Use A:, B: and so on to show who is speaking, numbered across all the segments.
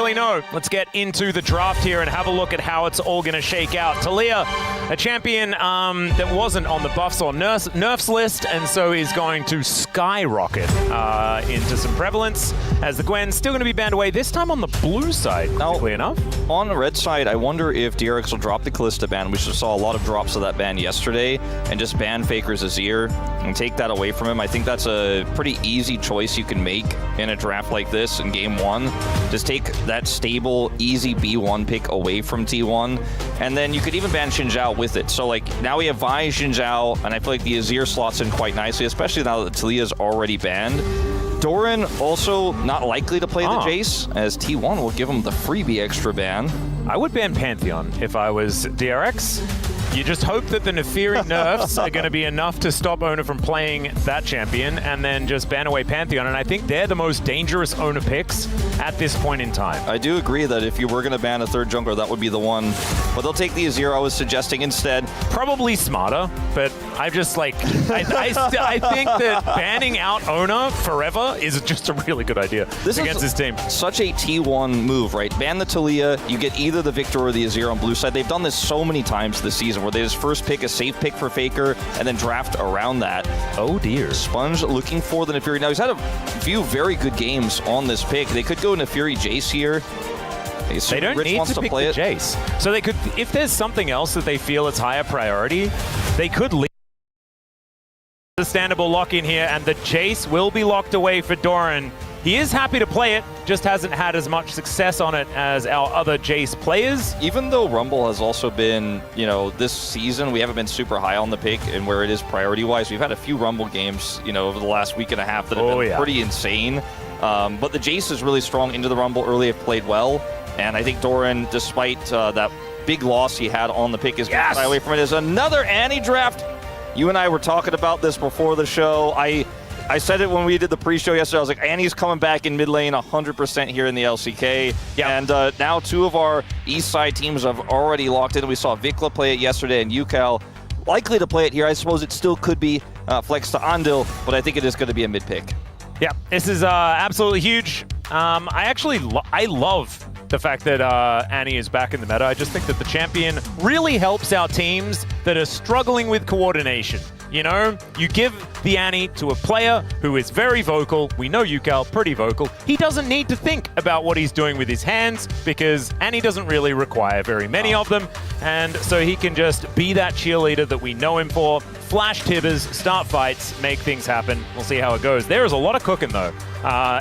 A: really know. Let's get into the draft here and have a look at how it's all going to shake out. Talia, a champion that wasn't on the buffs or nerfs list, and so is going to skyrocket into some prevalence, as the Gwen's still going to be banned away, this time on the blue side, quickly enough.
B: On the red side, I wonder if DRX will drop the Callista ban. We just saw a lot of drops of that ban yesterday, and just ban FAKER's Azir and take that away from him. I think that's a pretty easy choice you can make in a draft like this in game one. Just take that stable, easy B1 pick away from T1, and then you could even ban Xin Zhao with it. So like now we have Vi, Xin Zhao, and I feel like the Azir slots in quite nicely, especially now that Talia's already banned. Doran also not likely to play the Jace, as T1 will give him the freebie extra ban.
A: I would ban Pantheon if I was DRX. You just hope that the Neferi nerfs are going to be enough to stop Owner from playing that champion, and then just ban away Pantheon. And I think they're the most dangerous Owner picks at this point in time.
B: I do agree that if you were going to ban a third jungler, that would be the one. But they'll take the Azir I was suggesting instead.
A: Probably smarter, but I just like, I think that banning out Owner forever is just a really good idea against his team.
B: Such a T1 move, right? Ban the Talia, you get either the Viktor or the Azir on blue side. They've done this so many times this season, where they just first pick a safe pick for FAKER and then draft around that.
A: Oh dear.
B: Sponge looking for the Neferi. Now he's had a few very good games on this pick. They could go Neferi Jace here.
A: They don't need to pick the Jace. So they could, if there's something else that they feel is higher priority, they could leave understandable lock in here, and the Jace will be locked away for Doran. He is happy to play it, just hasn't had as much success on it as our other Jace players.
B: Even though Rumble has also been, you know, this season, we haven't been super high on the pick and where it is priority-wise. We've had a few Rumble games, you know, over the last week and a half that have been pretty insane. But the Jace is really strong into the Rumble early, have played well. And I think Doran, despite that big loss he had on the pick, is going to shy away from it. Is another Annie draft. You and I were talking about this before the show. I said it when we did the pre-show yesterday. I was like, Annie's coming back in mid lane 100% here in the LCK. Yep. And now two of our east side teams have already locked in. We saw Vikla play it yesterday, and UCal likely to play it here. I suppose it still could be flex to Andil, but I think it is going to be a mid-pick.
A: Yeah, this is absolutely huge. I love the fact that Annie is back in the meta. I just think that the champion really helps our teams that are struggling with coordination. You know, you give the Annie to a player who is very vocal. We know UCal, pretty vocal. He doesn't need to think about what he's doing with his hands, because Annie doesn't really require very many of them. And so he can just be that cheerleader that we know him for, flash tibbers, start fights, make things happen. We'll see how it goes. There is a lot of cooking, though,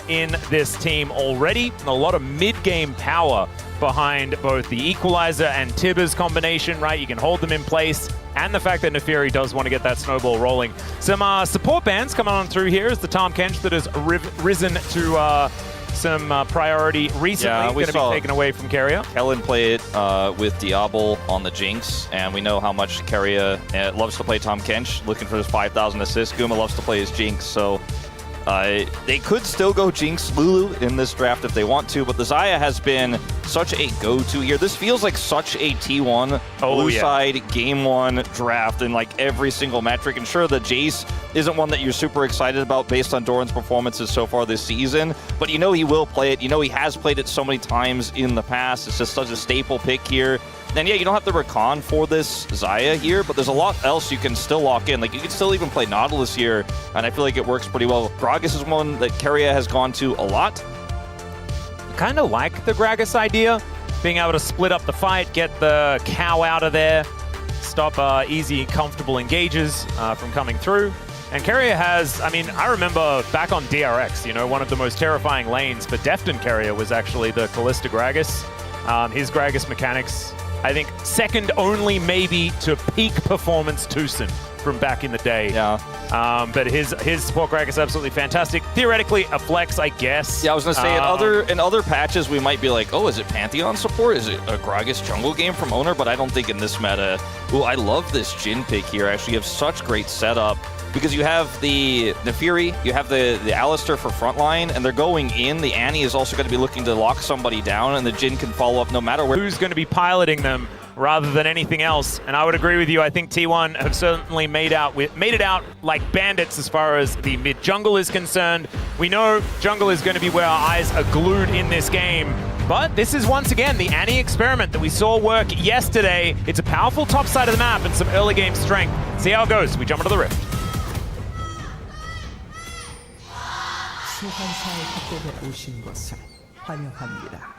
A: in this team already. A lot of mid-game power behind both the Equalizer and Tibbers combination, right? You can hold them in place, and the fact that Neferi does want to get that snowball rolling. Some support bans coming on through here is the Tahm Kench that has risen to some priority recently.
B: Yeah,
A: going to be taken away from Keria.
B: Kellen play it with Diablo on the Jinx, and we know how much Keria loves to play Tahm Kench, looking for his 5,000 assists. Guma loves to play his Jinx, so they could still go Jinx Lulu in this draft if they want to, but the Xayah has been such a go-to here. This feels like such a T1 blue side game one draft in like every single metric. And sure, the Jace isn't one that you're super excited about based on Doran's performances so far this season, but you know he will play it. You know he has played it so many times in the past. It's just such a staple pick here. And yeah, you don't have the recon for this Xayah here, but there's a lot else you can still lock in. Like, you can still even play Nautilus here, and I feel like it works pretty well. Gragas is one that Keria has gone to a lot.
A: Kind of like the Gragas idea, being able to split up the fight, get the cow out of there, stop easy, comfortable engages from coming through. And Keria has, I mean, I remember back on DRX, you know, one of the most terrifying lanes for Defton Keria was actually the Callista Gragas. His Gragas mechanics, I think, second only maybe to peak performance Tucson from back in the day.
B: Yeah.
A: But his support Gragas is absolutely fantastic. Theoretically, a flex, I guess.
B: Yeah, I was going to say, in other patches, we might be like, oh, is it Pantheon support? Is it a Gragas jungle game from Owner? But I don't think in this meta. Ooh, I love this Jhin pick here. Actually, you have such great setup, because you have the Neferi, you have the Alistar for frontline, and they're going in. The Annie is also going to be looking to lock somebody down, and the Jhin can follow up no matter where.
A: Who's going to be piloting them rather than anything else? And I would agree with you. I think T1 have certainly made it out like bandits as far as the mid jungle is concerned. We know jungle is going to be where our eyes are glued in this game. But this is once again the Annie experiment that we saw work yesterday. It's a powerful top side of the map and some early game strength. See how it goes. We jump into the Rift.
C: 소환사의 협곡에 오신 것을 환영합니다.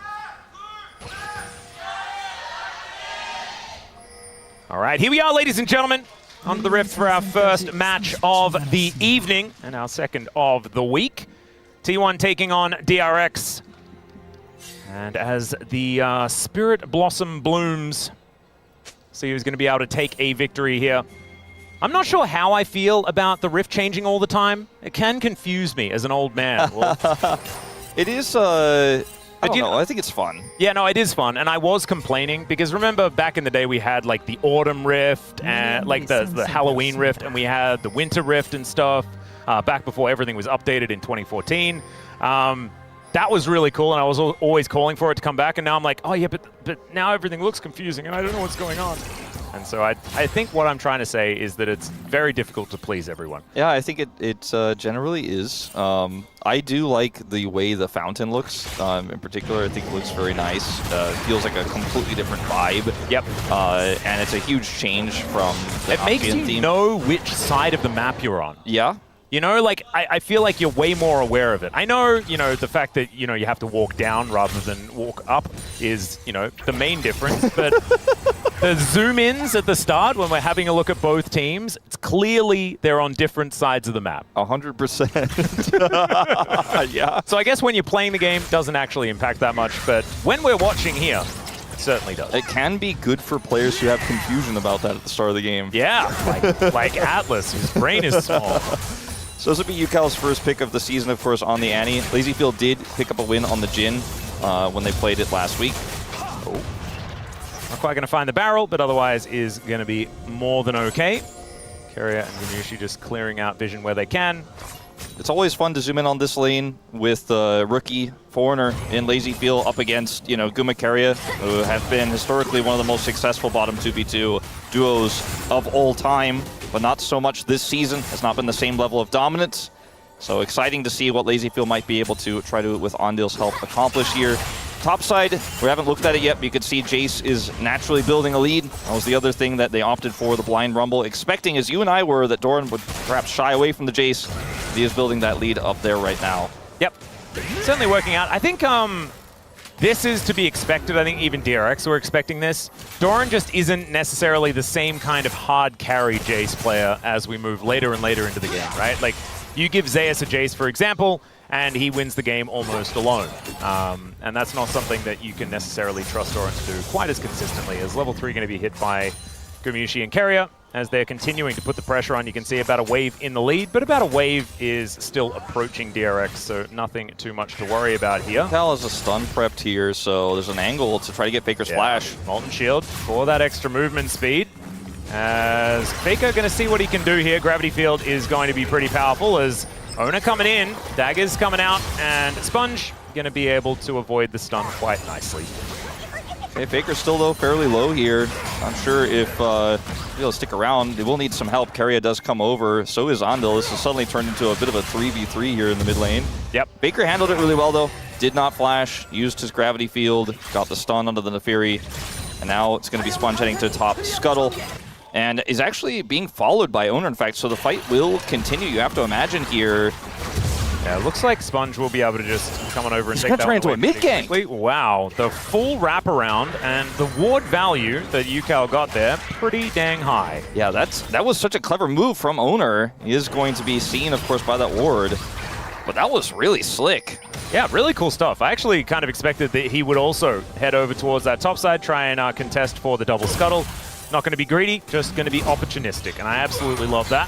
A: All right, here we are, ladies and gentlemen, onto the Rift for our first match of the evening and our second of the week. T1 taking on DRX. And as the Spirit Blossom blooms, see who's going to be able to take a victory here. I'm not sure how I feel about the Rift changing all the time. It can confuse me as an old man.
B: It is, I don't know, I think it's fun.
A: Yeah, no, it is fun. And I was complaining because remember back in the day we had like the Autumn Rift and like the Halloween Rift, and we had the Winter Rift and stuff back before everything was updated in 2014. That was really cool, and I was always calling for it to come back, and now I'm like, oh yeah, but now everything looks confusing, and I don't know what's going on. And so I think what I'm trying to say is that it's very difficult to please everyone.
B: Yeah, I think it generally is. I do like the way the fountain looks. In particular, I think it looks very nice. Feels like a completely different vibe.
A: Yep.
B: And it's a huge change from the
A: It makes you
B: theme.
A: know which side of the map you're on.
B: Yeah.
A: You know, like, I feel like you're way more aware of it. I know, you know, the fact that, you know, you have to walk down rather than walk up is, you know, the main difference. But the zoom-ins at the start, when we're having a look at both teams, it's clearly they're on different sides of the map.
B: 100%. Yeah.
A: So I guess when you're playing the game, it doesn't actually impact that much. But when we're watching here, it certainly does.
B: It can be good for players who have confusion about that at the start of the game.
A: Yeah, like Atlas, whose brain is small.
B: So this will be UCal's first pick of the season, of course, on the Annie. LazyField did pick up a win on the Jhin when they played it last week.
A: Oh. Not quite going to find the barrel, but otherwise is going to be more than okay. Keria and Ganushi just clearing out vision where they can.
B: It's always fun to zoom in on this lane with the rookie foreigner in LazyField up against, you know, Guma Keria, who have been historically one of the most successful bottom 2v2 duos of all time, but not so much this season. Has not been the same level of dominance. So exciting to see what LazyField might be able to try to, with Ondil's help, accomplish here. Top side, we haven't looked at it yet, but you can see Jace is naturally building a lead. That was the other thing that they opted for, the blind rumble, expecting, as you and I were, that Doran would perhaps shy away from the Jace. He is building that lead up there right now.
A: Yep, certainly working out. I think this is to be expected. I think even DRX were expecting this. Doran just isn't necessarily the same kind of hard carry Jace player as we move later and later into the game, right? Like, you give Zeus a Jace, for example, and he wins the game almost alone. And that's not something that you can necessarily trust Doran to do quite as consistently. As level 3 going to be hit by Gamushi and Keria as they're continuing to put the pressure on. You can see about a wave in the lead, but about a wave is still approaching DRX, so nothing too much to worry about here.
B: Cal is a stun prepped here, so there's an angle to try to get Faker's flash.
A: Molten Shield for that extra movement speed. As Faker going to see what he can do here. Gravity Field is going to be pretty powerful as Ona coming in, Daggers coming out, and Sponge going to be able to avoid the stun quite nicely.
B: Okay, Faker's still, though, fairly low here. Not sure if he'll stick around. They will need some help. Keria does come over. So is Ondil. This has suddenly turned into a bit of a 3v3 here in the mid lane.
A: Yep.
B: Faker handled it really well, though. Did not flash. Used his gravity field. Got the stun onto the Neferi. And now it's going to be Sponge heading to top Scuttle. And is actually being followed by Owner, in fact. So the fight will continue. You have to imagine here.
A: Yeah, it looks like Sponge will be able to just come on over and
B: He's
A: take that
B: turn
A: one
B: into
A: away
B: a mid
A: pretty
B: gank.
A: quickly. Wow, the full wraparound and the ward value that UCal got there, pretty dang high.
B: Yeah, that was such a clever move from Owner. He is going to be seen, of course, by that ward. But that was really slick.
A: Yeah, really cool stuff. I actually kind of expected that he would also head over towards that top side, try and contest for the double scuttle. Not going to be greedy, just going to be opportunistic, and I absolutely love that.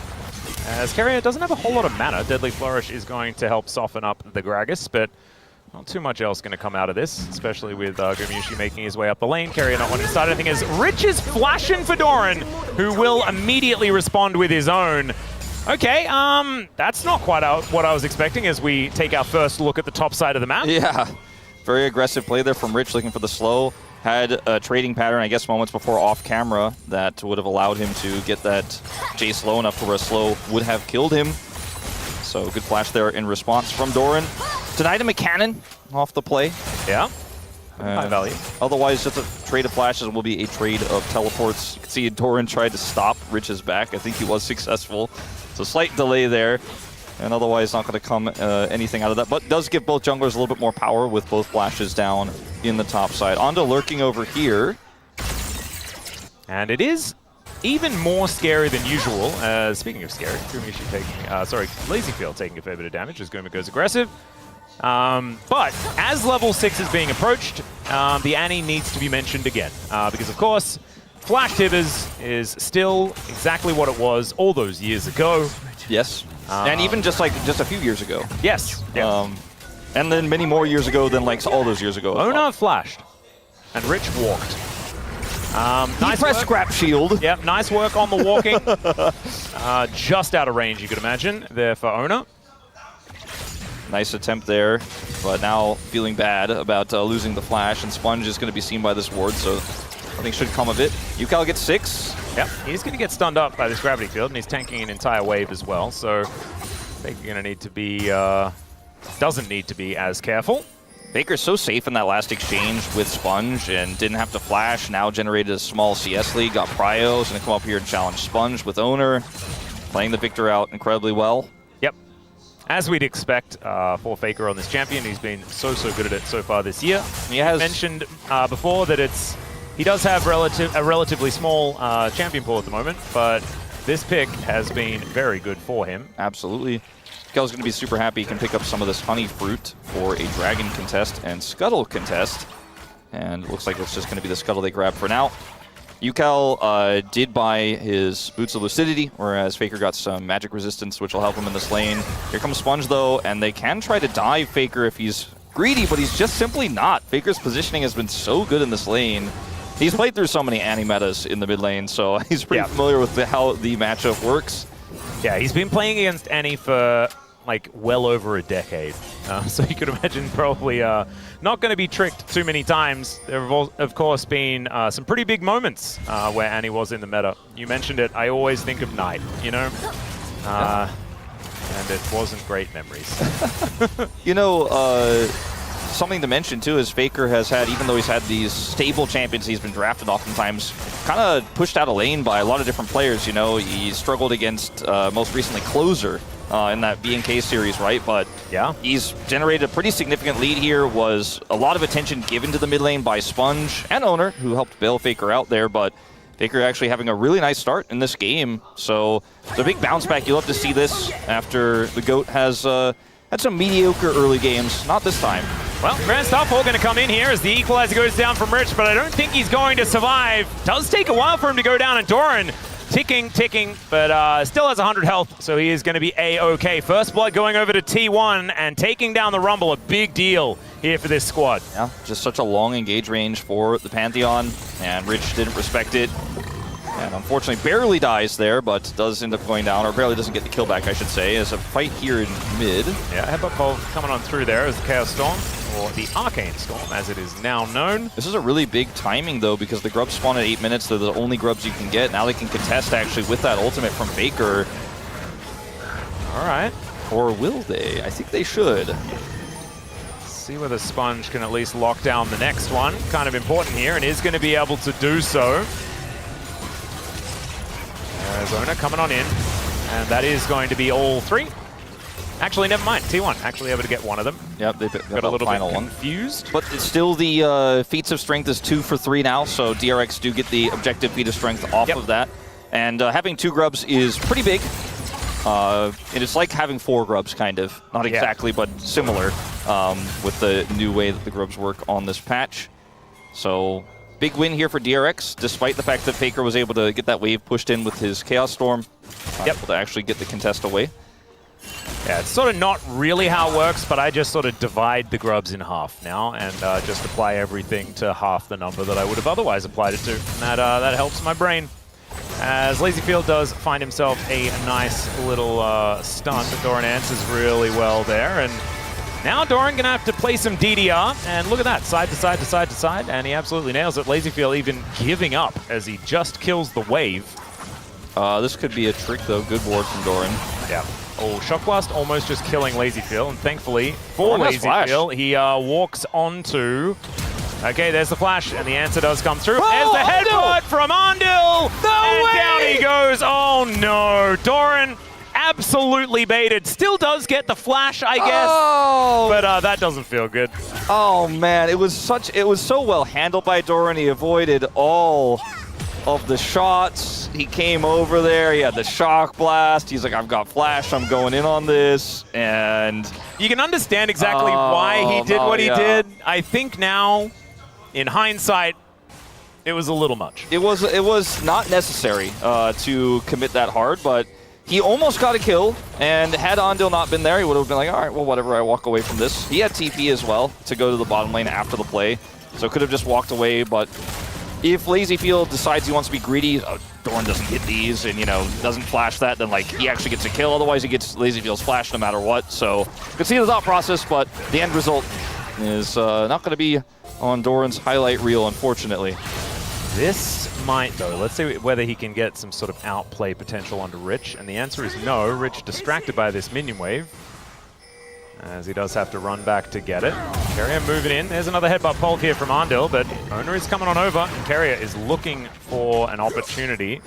A: As Keria doesn't have a whole lot of mana, Deadly Flourish is going to help soften up the Gragas, but not too much else going to come out of this, especially with Gamushi making his way up the lane. Keria not wanting to start anything as Rich is flashing for Doran, who will immediately respond with his own. Okay, that's not quite what I was expecting as we take our first look at the top side of the map.
B: Yeah, very aggressive play there from Rich, looking for the slow. Had a trading pattern, I guess, moments before off camera that would have allowed him to get that Jace low enough where a slow would have killed him. So good flash there in response from Doran. Denied him a cannon off the play.
A: Yeah. High value.
B: Otherwise, just a trade of flashes will be a trade of teleports. You can see Doran tried to stop Rich's back. I think he was successful. So slight delay there. And otherwise not going to come anything out of that. But does give both junglers a little bit more power with both flashes down in the top side. Onto lurking over here.
A: And it is even more scary than usual. Speaking of scary, Gumishi taking, LazyField taking a fair bit of damage as Guma goes aggressive. But as level 6 is being approached, the Annie needs to be mentioned again. Because of course, Flash Tibbers is still exactly what it was all those years ago.
B: Yes. And even just a few years ago.
A: Yes.
B: And then many more years ago than like all those years ago.
A: Ona flashed. And Rich walked.
B: Nice press scrap shield.
A: Yep, nice work on the walking. Just out of range, you could imagine, there for Ona.
B: Nice attempt there, but now feeling bad about losing the flash, and Sponge is going to be seen by this ward, so nothing should come of it. Yukal gets 6.
A: Yep, he's going to get stunned up by this gravity field, and he's tanking an entire wave as well, so I think you're going to need to be, doesn't need to be as careful.
B: Faker's so safe in that last exchange with Sponge and didn't have to flash, now generated a small CS lead, got Prio, is going to come up here and challenge Sponge with Owner, playing the Viktor out incredibly well.
A: Yep. As we'd expect for Faker on this champion, he's been so good at it so far this year.
B: He has
A: mentioned before that he does have a relatively small champion pool at the moment, but this pick has been very good for him.
B: Absolutely. Kel's going to be super happy he can pick up some of this honey fruit for a dragon contest and scuttle contest. And it looks like it's just going to be the scuttle they grab for now. Yukal did buy his Boots of Lucidity, whereas Faker got some magic resistance, which will help him in this lane. Here comes Sponge, though, and they can try to dive Faker if he's greedy, but he's just simply not. Faker's positioning has been so good in this lane. He's played through so many anti-metas in the mid lane, so he's pretty familiar with how the matchup works.
A: Yeah, he's been playing against Annie for like well over a decade. So you could imagine probably not going to be tricked too many times. There have, of course, been some pretty big moments where Annie was in the meta. You mentioned it. I always think of Knight, you know? And it wasn't great memories.
B: You know, something to mention, too, is Faker has had, even though he's had these stable champions he's been drafted oftentimes, kind of pushed out of lane by a lot of different players, you know. He struggled against, most recently, Closer in that B&K series, right? But
A: yeah,
B: he's generated a pretty significant lead here, was a lot of attention given to the mid lane by Sponge and Owner, who helped bail Faker out there, but Faker actually having a really nice start in this game. So it's a big bounce back. You'll have to see this after the GOAT has had some mediocre early games. Not this time.
A: Well, Grand Starfall going to come in here as the equalizer goes down from Rich, but I don't think he's going to survive. Does take a while for him to go down, and Doran ticking, but still has 100 health, so he is going to be A-OK. First blood going over to T1 and taking down the Rumble, a big deal here for this squad.
B: Yeah, just such a long engage range for the Pantheon, and Rich didn't respect it. And unfortunately barely dies there, but does end up going down, or barely doesn't get the kill back, I should say, as a fight here in mid.
A: Yeah, Headbutt Pole coming on through there as the Chaos Storm, or the Arcane Storm, as it is now known.
B: This is a really big timing, though, because the grubs spawn at 8 minutes. They're the only grubs you can get. Now they can contest, actually, with that ultimate from Faker.
A: All right.
B: Or will they? I think they should.
A: See whether Sponge can at least lock down the next one. Kind of important here, and is going to be able to do so. Arizona coming on in, and that is going to be all 3. Actually, never mind. T1 actually able to get one of them.
B: Yep, they got
A: a little
B: bit
A: confused.
B: But it's still the feats of strength is 2 for 3 now, so DRX do get the objective feat of strength off of that. And having 2 grubs is pretty big. And it's like having 4 grubs, kind of. Not exactly, but similar with the new way that the grubs work on this patch. So big win here for DRX, despite the fact that Faker was able to get that wave pushed in with his Chaos Storm. Able to actually get the contest away.
A: Yeah, it's sort of not really how it works, but I just sort of divide the grubs in half now and just apply everything to half the number that I would have otherwise applied it to. And that helps my brain. As LazyField does find himself a nice little stunt, but Doran answers really well there. And now Doran gonna have to play some DDR, and look at that, side to side to side to side, and he absolutely nails it. LazyField even giving up as he just kills the wave.
B: This could be a trick, though. Good ward from Doran.
A: Yeah. Oh, Shock Blast almost just killing LazyField, and thankfully for LazyField, he walks onto Okay, there's the flash, and the answer does come through. There's the headbutt from Andil! And down he goes. Oh no, Doran absolutely baited. Still does get the flash, I guess. But that doesn't feel good.
B: Oh man, it was so well handled by Doran. He avoided all of the shots. He came over there, he had the shock blast. He's like, I've got flash, I'm going in on this. And
A: you can understand exactly why he did what he did. I think now, in hindsight, it was a little much.
B: It was not necessary to commit that hard, but he almost got a kill, and had Andil not been there, he would have been like, all right, well, whatever, I walk away from this. He had TP as well to go to the bottom lane after the play, so could have just walked away, but if LazyField decides he wants to be greedy, Doran doesn't hit these and, you know, doesn't flash that, then, like, he actually gets a kill. Otherwise, he gets LazyField's flash no matter what. So, you can see the thought process, but the end result is not going to be on Doran's highlight reel, unfortunately.
A: This might, though. Let's see whether he can get some sort of outplay potential onto Rich. And the answer is no. Rich distracted by this minion wave, as he does have to run back to get it. Keria moving in. There's another headbutt poke here from Andil, but Owner is coming on over, and Keria is looking for an opportunity.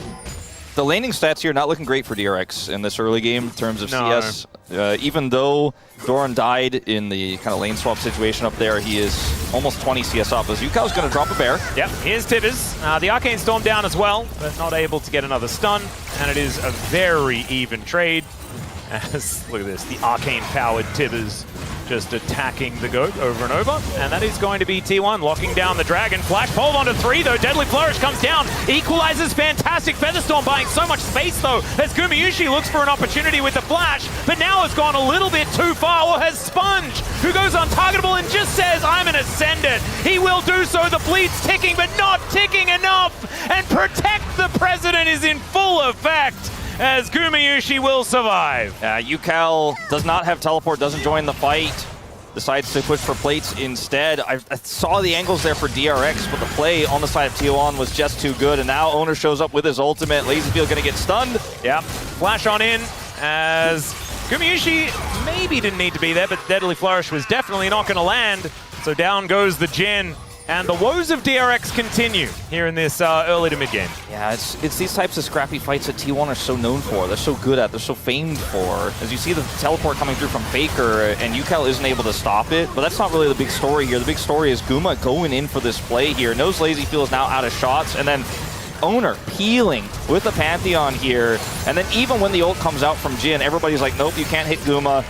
B: The laning stats here not looking great for DRX in this early game in terms of CS. Even though Doran died in the kind of lane swap situation up there, he is almost 20 CS up. As Yukau's going to drop a bear.
A: Yep, here's Tibbers. The Arcane Storm down as well, but not able to get another stun. And it is a very even trade. As, look at this, the arcane-powered Tibbers just attacking the goat over and over. And that is going to be T1 locking down the dragon. Flash pulled onto 3, though. Deadly Flourish comes down. Equalizes fantastic. Featherstorm buying so much space, though, as Gumayusi looks for an opportunity with the flash. But now has gone a little bit too far. Or has Sponge, who goes untargetable and just says, I'm an Ascendant. He will do so. The bleed's ticking, but not ticking enough. And Protect the President is in full effect, as Gumayusi will survive.
B: Yukao does not have teleport, doesn't join the fight, decides to push for plates instead. I saw the angles there for DRX, but the play on the side of T1 was just too good, and now Owner shows up with his ultimate. LazyField gonna get stunned.
A: Yep, flash on in, as Gumayusi maybe didn't need to be there, but Deadly Flourish was definitely not gonna land, so down goes the Jhin. And the woes of DRX continue here in this early to mid game.
B: Yeah, it's these types of scrappy fights that T1 are so known for. They're so good at. They're so famed for. As you see the teleport coming through from FAKER, and Yukao isn't able to stop it. But that's not really the big story here. The big story is Guma going in for this play here. Knows LazyField is now out of shots, and then Owner peeling with the Pantheon here. And then even when the ult comes out from Jhin, everybody's like, nope, you can't hit Guma.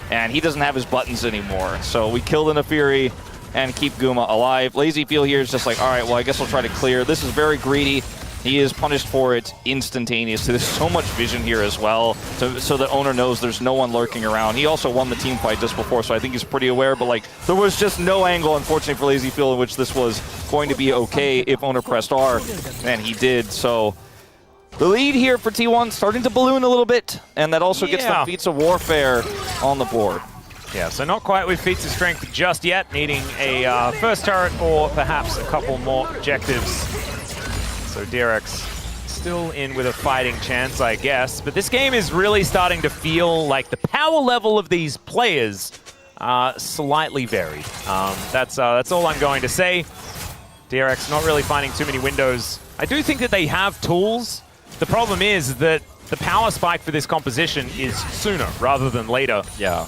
B: And he doesn't have his buttons anymore. So we kill the Naafiri and keep Guma alive. LazyField here is just like, all right, well, I guess I'll try to clear. This is very greedy. He is punished for it instantaneously. There's so much vision here as well, so that Owner knows there's no one lurking around. He also won the team fight just before, so I think he's pretty aware, but like, there was just no angle, unfortunately, for LazyField in which this was going to be okay if Owner pressed R, and he did. So the lead here for T1 starting to balloon a little bit, and that also gets the Feats of Warfare on the board.
A: Yeah, so not quite with Feats of Strength just yet, needing a first turret or perhaps a couple more objectives. So DRX still in with a fighting chance, I guess. But this game is really starting to feel like the power level of these players slightly varied. That's all I'm going to say. DRX not really finding too many windows. I do think that they have tools. The problem is that the power spike for this composition is sooner rather than later.
B: Yeah.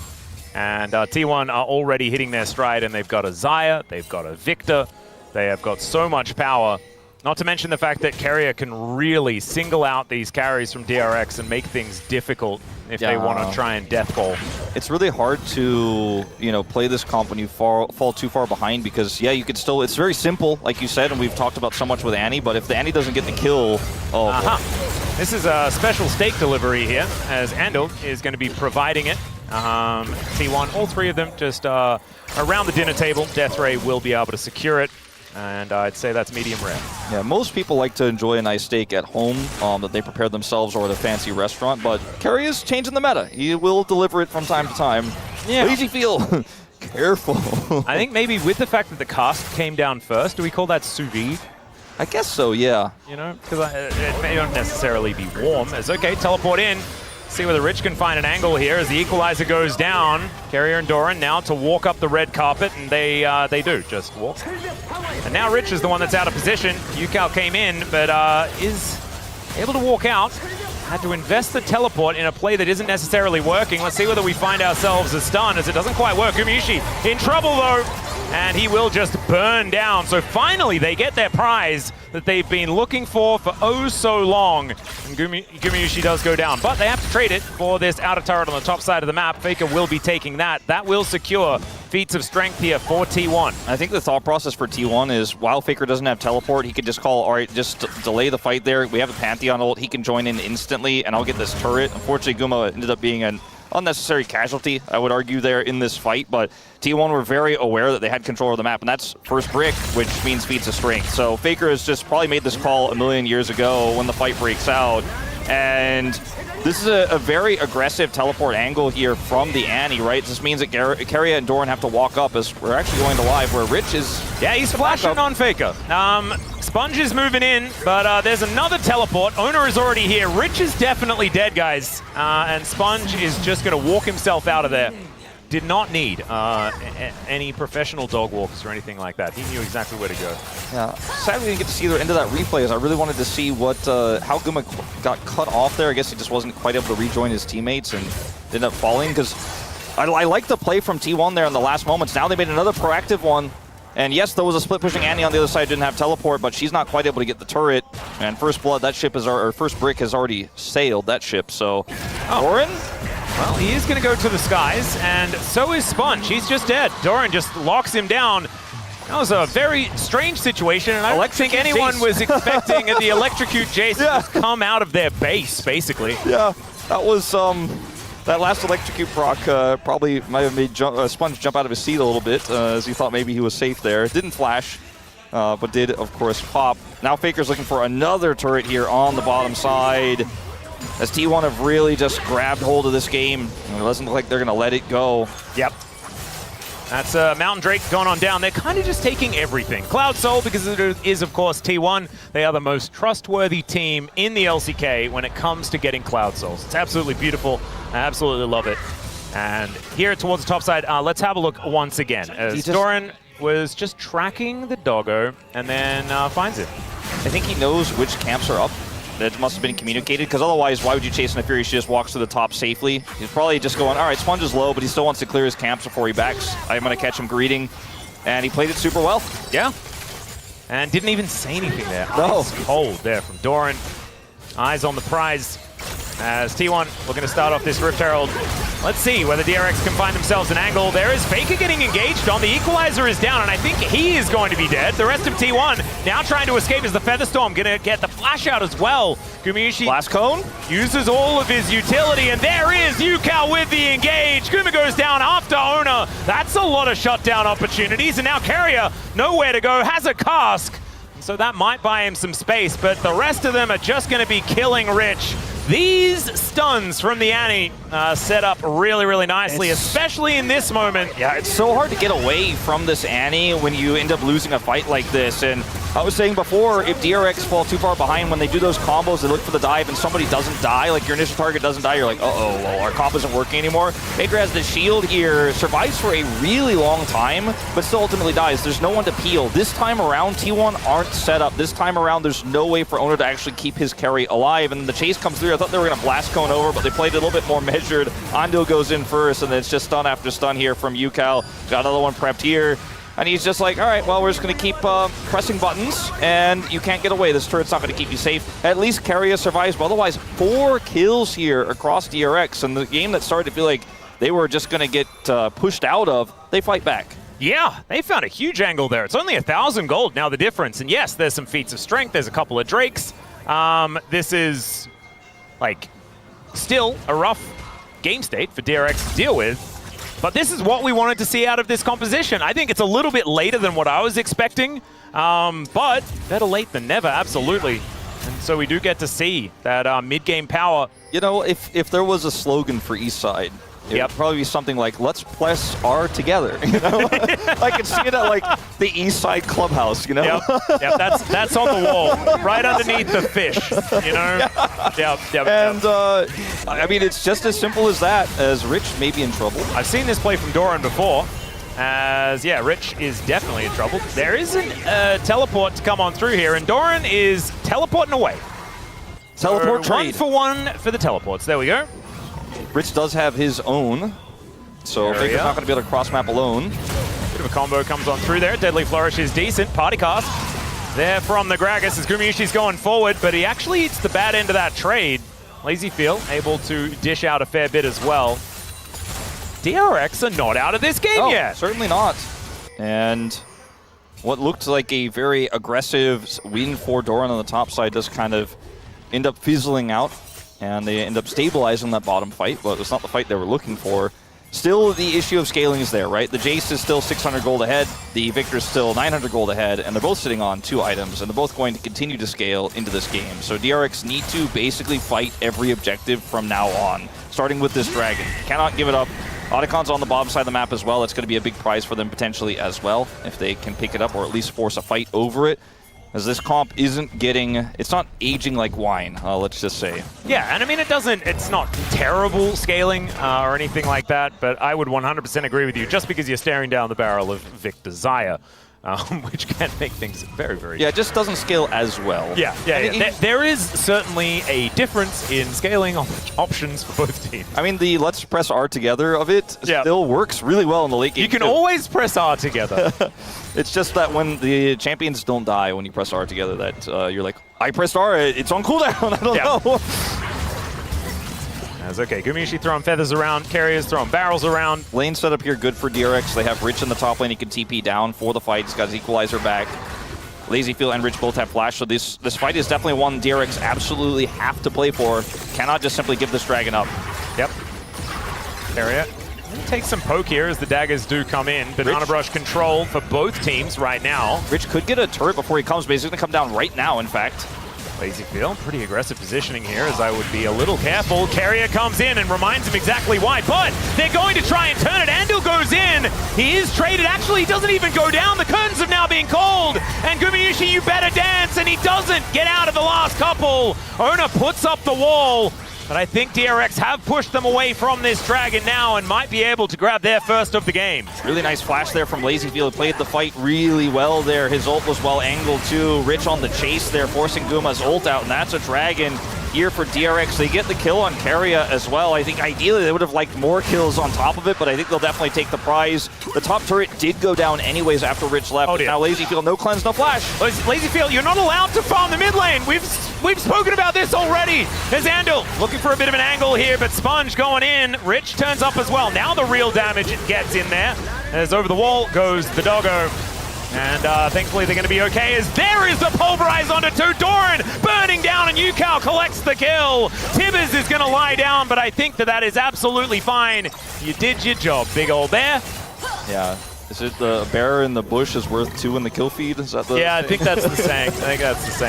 A: And T1 are already hitting their stride, and they've got a Xayah, they've got a Viktor, they have got so much power. Not to mention the fact that Keria can really single out these carries from DRX and make things difficult if they want to try and deathball.
B: It's really hard to, you know, play this comp when you fall too far behind, because yeah, you could still, it's very simple, like you said, and we've talked about so much with Annie, but if the Annie doesn't get the kill,
A: This is a special steak delivery here, as Andil is going to be providing it. T1, all three of them just around the dinner table. Deathray will be able to secure it, and I'd say that's medium rare.
B: Yeah, most people like to enjoy a nice steak at home that they prepare themselves or at a fancy restaurant, but Keria's changing the meta. He will deliver it from time to time.
A: Yeah.
B: LazyField, careful.
A: I think maybe with the fact that the cast came down first, do we call that sous vide?
B: I guess so, yeah.
A: You know, because it may not necessarily be warm. It's okay, teleport in. See whether Rich can find an angle here as the equalizer goes down. Carrier and Doran now to walk up the red carpet, and they do just walk. And now Rich is the one that's out of position. UCal came in, but is able to walk out. Had to invest the teleport in a play that isn't necessarily working. Let's see whether we find ourselves a stun, as it doesn't quite work. Gumayusi in trouble though, and he will just burn down. So finally they get their prize that they've been looking for oh so long. And Gumayusi does go down, but they have to trade it for this outer turret on the top side of the map. FAKER will be taking that. That will secure feats of strength here for T1.
B: I think the thought process for T1 is while FAKER doesn't have teleport, he could just call, all right, just delay the fight there. We have a Pantheon ult. He can join in instantly, and I'll get this turret. Unfortunately, Guma ended up being an unnecessary casualty, I would argue, there in this fight, but T1 were very aware that they had control of the map, and that's first brick, which means feats of strength. So FAKER has just probably made this call a million years ago when the fight breaks out, and this is a very aggressive teleport angle here from the Annie, right? This means that Carrier and Doran have to walk up as we're actually going to live, where Rich is...
A: Yeah, he's flashing on FAKER. Sponge is moving in, but there's another teleport. Owner is already here. Rich is definitely dead, guys. And Sponge is just going to walk himself out of there. Did not need any professional dog walks or anything like that. He knew exactly where to go.
B: Yeah, sadly we didn't get to see the end of that replay, as I really wanted to see what how Guma got cut off there. I guess he just wasn't quite able to rejoin his teammates and ended up falling, because I like the play from T1 there in the last moments. Now they made another proactive one. And yes, there was a split pushing Annie on the other side, didn't have teleport, but she's not quite able to get the turret. And first blood, that ship is our first brick has already sailed that ship. So, Doran?
A: Well, he is going to go to the skies, and so is Sponge. He's just dead. Doran just locks him down. That was a very strange situation, and I don't think anyone was expecting the electrocute Jace to just come out of their base, basically.
B: Yeah, that was that last electrocute proc probably might have made Sponge jump out of his seat a little bit, as he thought maybe he was safe there. Didn't flash, but did, of course, pop. Now FAKER's looking for another turret here on the bottom side, as T1 have really just grabbed hold of this game. It doesn't look like they're going to let it go.
A: Yep. That's Mountain Drake going on down. They're kind of just taking everything. Cloud Soul, because it is, of course, T1. They are the most trustworthy team in the LCK when it comes to getting Cloud Souls. It's absolutely beautiful. I absolutely love it. And here towards the top side, let's have a look once again. As Doran was just tracking the doggo and then finds it.
B: I think he knows which camps are up. That must have been communicated, because otherwise, why would you chase in a Fury? She just walks to the top safely. He's probably just going, all right, Sponge is low, but he still wants to clear his camps before he backs. I'm going to catch him greeting. And he played it super well.
A: Yeah. And didn't even say anything there.
B: No.
A: Ice cold there from Doran. Eyes on the prize. As T1 looking to start off this Rift Herald. Let's see whether DRX can find themselves an angle. There is FAKER getting engaged on. The equalizer is down, and I think he is going to be dead. The rest of T1 now trying to escape as the Featherstorm going to get the flash out as well. Gumayusi
B: Blast Cone
A: uses all of his utility, and there is UCal with the engage. Guma goes down after Owner. That's a lot of shutdown opportunities, and now Carrier, nowhere to go, has a cask. So that might buy him some space, but the rest of them are just going to be killing Rich. These stuns from the Annie set up really, really nicely, especially in this moment.
B: Yeah, it's so hard to get away from this Annie when you end up losing a fight like this. And I was saying before, if DRX fall too far behind, when they do those combos, they look for the dive and somebody doesn't die, like your initial target doesn't die, you're like, uh-oh, well, our comp isn't working anymore. FAKER has the shield here, survives for a really long time, but still ultimately dies. There's no one to peel. This time around, T1 aren't set up. This time around, there's no way for Owner to actually keep his carry alive, and the chase comes through. I thought they were going to blast cone over, but they played it a little bit more measured. Ando goes in first, and then it's just stun after stun here from UCal. Got another one prepped here. And he's just like, all right, well, we're just going to keep pressing buttons, and you can't get away. This turret's not going to keep you safe. At least Carrier survives, but otherwise, 4 kills here across DRX. And the game that started to feel like they were just going to get pushed out of, they fight back.
A: Yeah, they found a huge angle there. It's only 1,000 gold now, the difference. And yes, there's some feats of strength. There's a couple of Drakes. This is, like, still a rough game state for DRX to deal with. But this is what we wanted to see out of this composition. I think it's a little bit later than what I was expecting, but better late than never, absolutely. And so we do get to see that mid-game power.
B: You know, if there was a slogan for Eastside, it would probably be something like, let's press R together, you know? I can see it at like the East Side Clubhouse, you know?
A: Yep, that's on the wall, right underneath the fish, you know? Yep.
B: And, I mean, it's just as simple as that, as Rich may be in trouble.
A: I've seen this play from Doran before, as, yeah, Rich is definitely in trouble. There isn't a teleport to come on through here, and Doran is teleporting away.
B: Teleport trade.
A: 1-for-1 for the teleports. There we go.
B: Rich does have his own, so Faker's not going to be able to cross-map alone.
A: Bit of a combo comes on through there. Deadly Flourish is decent. Party cast there from the Gragas as Gumayusi's going forward, but he actually eats the bad end of that trade. Lazy Feel able to dish out a fair bit as well. DRX are not out of this game yet.
B: Certainly not. And what looked like a very aggressive win for Doran on the top side does kind of end up fizzling out, and they end up stabilizing that bottom fight, but it's not the fight they were looking for. Still, the issue of scaling is there, right? The Jace is still 600 gold ahead, the Viktor's still 900 gold ahead, and they're both sitting on 2 items, and they're both going to continue to scale into this game. So DRX need to basically fight every objective from now on, starting with this dragon. Cannot give it up. Otacon's on the bottom side of the map as well. It's going to be a big prize for them potentially as well, if they can pick it up or at least force a fight over it. As this comp isn't getting, it's not aging like wine, let's just say.
A: Yeah, and I mean, it's not terrible scaling or anything like that, but I would 100% agree with you, just because you're staring down the barrel of Viktor Zaya, which can make things very, very...
B: Yeah, it just doesn't scale as well.
A: Yeah. There is certainly a difference in scaling options for both teams.
B: I mean, the let's press R together of it still works really well in the late game.
A: You can always press R together.
B: It's just that when the champions don't die when you press R together, that you're like, I pressed R, it's on cooldown, I don't know.
A: That's okay. Gumayusi throwing feathers around, Carrier's throwing barrels around.
B: Lane setup here good for DRX. They have Rich in the top lane. He can TP down for the fight. He's got his equalizer back. Lazy Feel and Rich both have flash, so this fight is definitely one DRX absolutely have to play for. Cannot just simply give this dragon up.
A: Yep. Carrier takes some poke here as the daggers do come in. Banana Brush control for both teams right now.
B: Rich could get a turret before he comes, but he's going to come down right now, in fact.
A: Lazy Feel, pretty aggressive positioning here, as I would be a little careful. Carrier comes in and reminds him exactly why, but they're going to try and turn it. Andal goes in. He is traded. Actually, he doesn't even go down. The curtains have now been called. And Gumayusi, you better dance. And he doesn't get out of the last couple. Ona puts up the wall. But I think DRX have pushed them away from this dragon now and might be able to grab their first of the game.
B: Really nice flash there from Lazy Feel. He played the fight really well there. His ult was well angled too. Rich on the chase there, forcing Guma's ult out, and that's a dragon here for DRX. They get the kill on Carrier as well. I think ideally they would have liked more kills on top of it, but I think they'll definitely take the prize. The top turret did go down anyways after Rich left. But now Lazy Feel, no cleanse, no flash.
A: Lazy Feel, you're not allowed to farm the mid lane. We've spoken about this already. There's Andal looking for a bit of an angle here, but Sponge going in. Rich turns up as well. Now the real damage gets in there. As over the wall goes the doggo. And thankfully they're going to be okay, as there is the pulverize onto 2. Doran burning down, and Yukao collects the kill. Tibbers is going to lie down, but I think that is absolutely fine. You did your job, big old bear.
B: Yeah. Is it the bear in the bush is worth 2 in the kill feed? Is that the
A: I think that's the saying.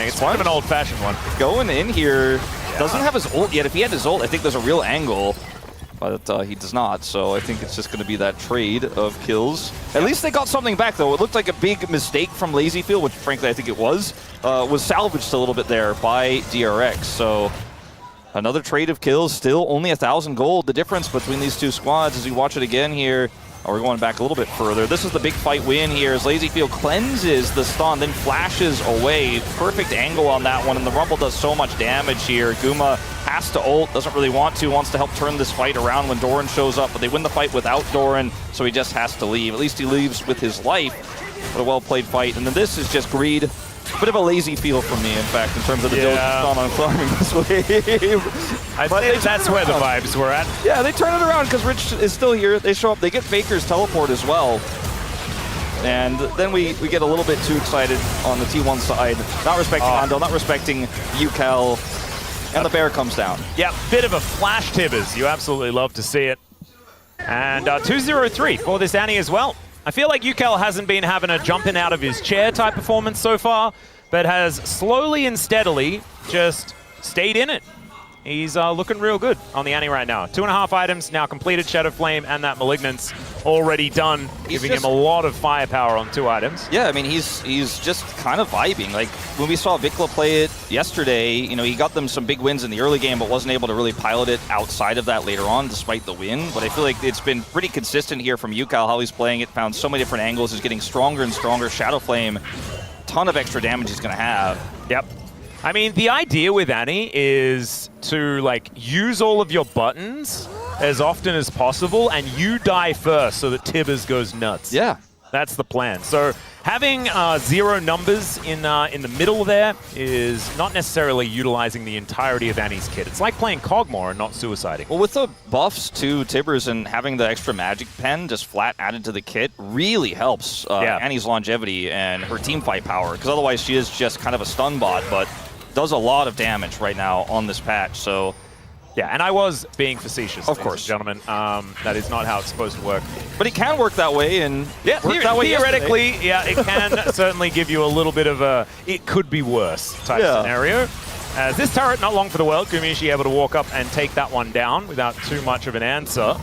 A: It's kind of an old-fashioned one.
B: Going in here, doesn't have his ult yet. If he had his ult, I think there's a real angle. But he does not, so I think it's just going to be that trade of kills. At least they got something back, though. It looked like a big mistake from Lazy Feel, which frankly I think it was salvaged a little bit there by DRX. So another trade of kills, still only 1,000 gold. The difference between these two squads, as we watch it again here, we're going back a little bit further. This is the big fight win here as Lazy Feel cleanses the stun, then flashes away. Perfect angle on that one, and the Rumble does so much damage here. Guma has to ult, doesn't really want to, wants to help turn this fight around when Doran shows up, but they win the fight without Doran, so he just has to leave. At least he leaves with his life. What a well-played fight. And then this is just greed. Bit of a Lazy Feel from me, in fact, in terms of the diligence done on farming this wave.
A: I think that's where the vibes were at.
B: Yeah, they turn it around because Rich is still here. They show up. They get FAKER's teleport as well. And then we get a little bit too excited on the T1 side. Not respecting Andal, not respecting Yukao. And the bear comes down.
A: Yeah, bit of a flash Tibbers. You absolutely love to see it. And 2-0-3 for this Annie as well. I feel like Yukao hasn't been having a jumping out of his chair type performance so far, but has slowly and steadily just stayed in it. he's looking real good on the Annie right now. 2.5 items now completed, Shadow Flame and that Malignance already done, giving him a lot of firepower on 2 items.
B: Yeah, I mean, he's just kind of vibing. Like, when we saw Viktor play it yesterday, you know, he got them some big wins in the early game, but wasn't able to really pilot it outside of that later on, despite the win. But I feel like it's been pretty consistent here from Yukal, how he's playing it, found so many different angles, is getting stronger and stronger. Shadow Flame, ton of extra damage he's going to have.
A: Yep. I mean, the idea with Annie is to, like, use all of your buttons as often as possible, and you die first so that Tibbers goes nuts.
B: Yeah.
A: That's the plan. So having 0 numbers in the middle there is not necessarily utilizing the entirety of Annie's kit. It's like playing Cogmore and not suiciding.
B: Well, with the buffs to Tibbers and having the extra magic pen just flat added to the kit really helps Annie's longevity and her team fight power, because otherwise she is just kind of a stun bot, but does a lot of damage right now on this patch. So
A: yeah, and I was being facetious,
B: of course,
A: gentlemen. That is not how it's supposed to work.
B: But it can work that way, and
A: yeah, theoretically, yeah, it can certainly give you a little bit of a it could be worse type scenario. As this turret, not long for the world, Gumiushi able to walk up and take that one down without too much of an answer.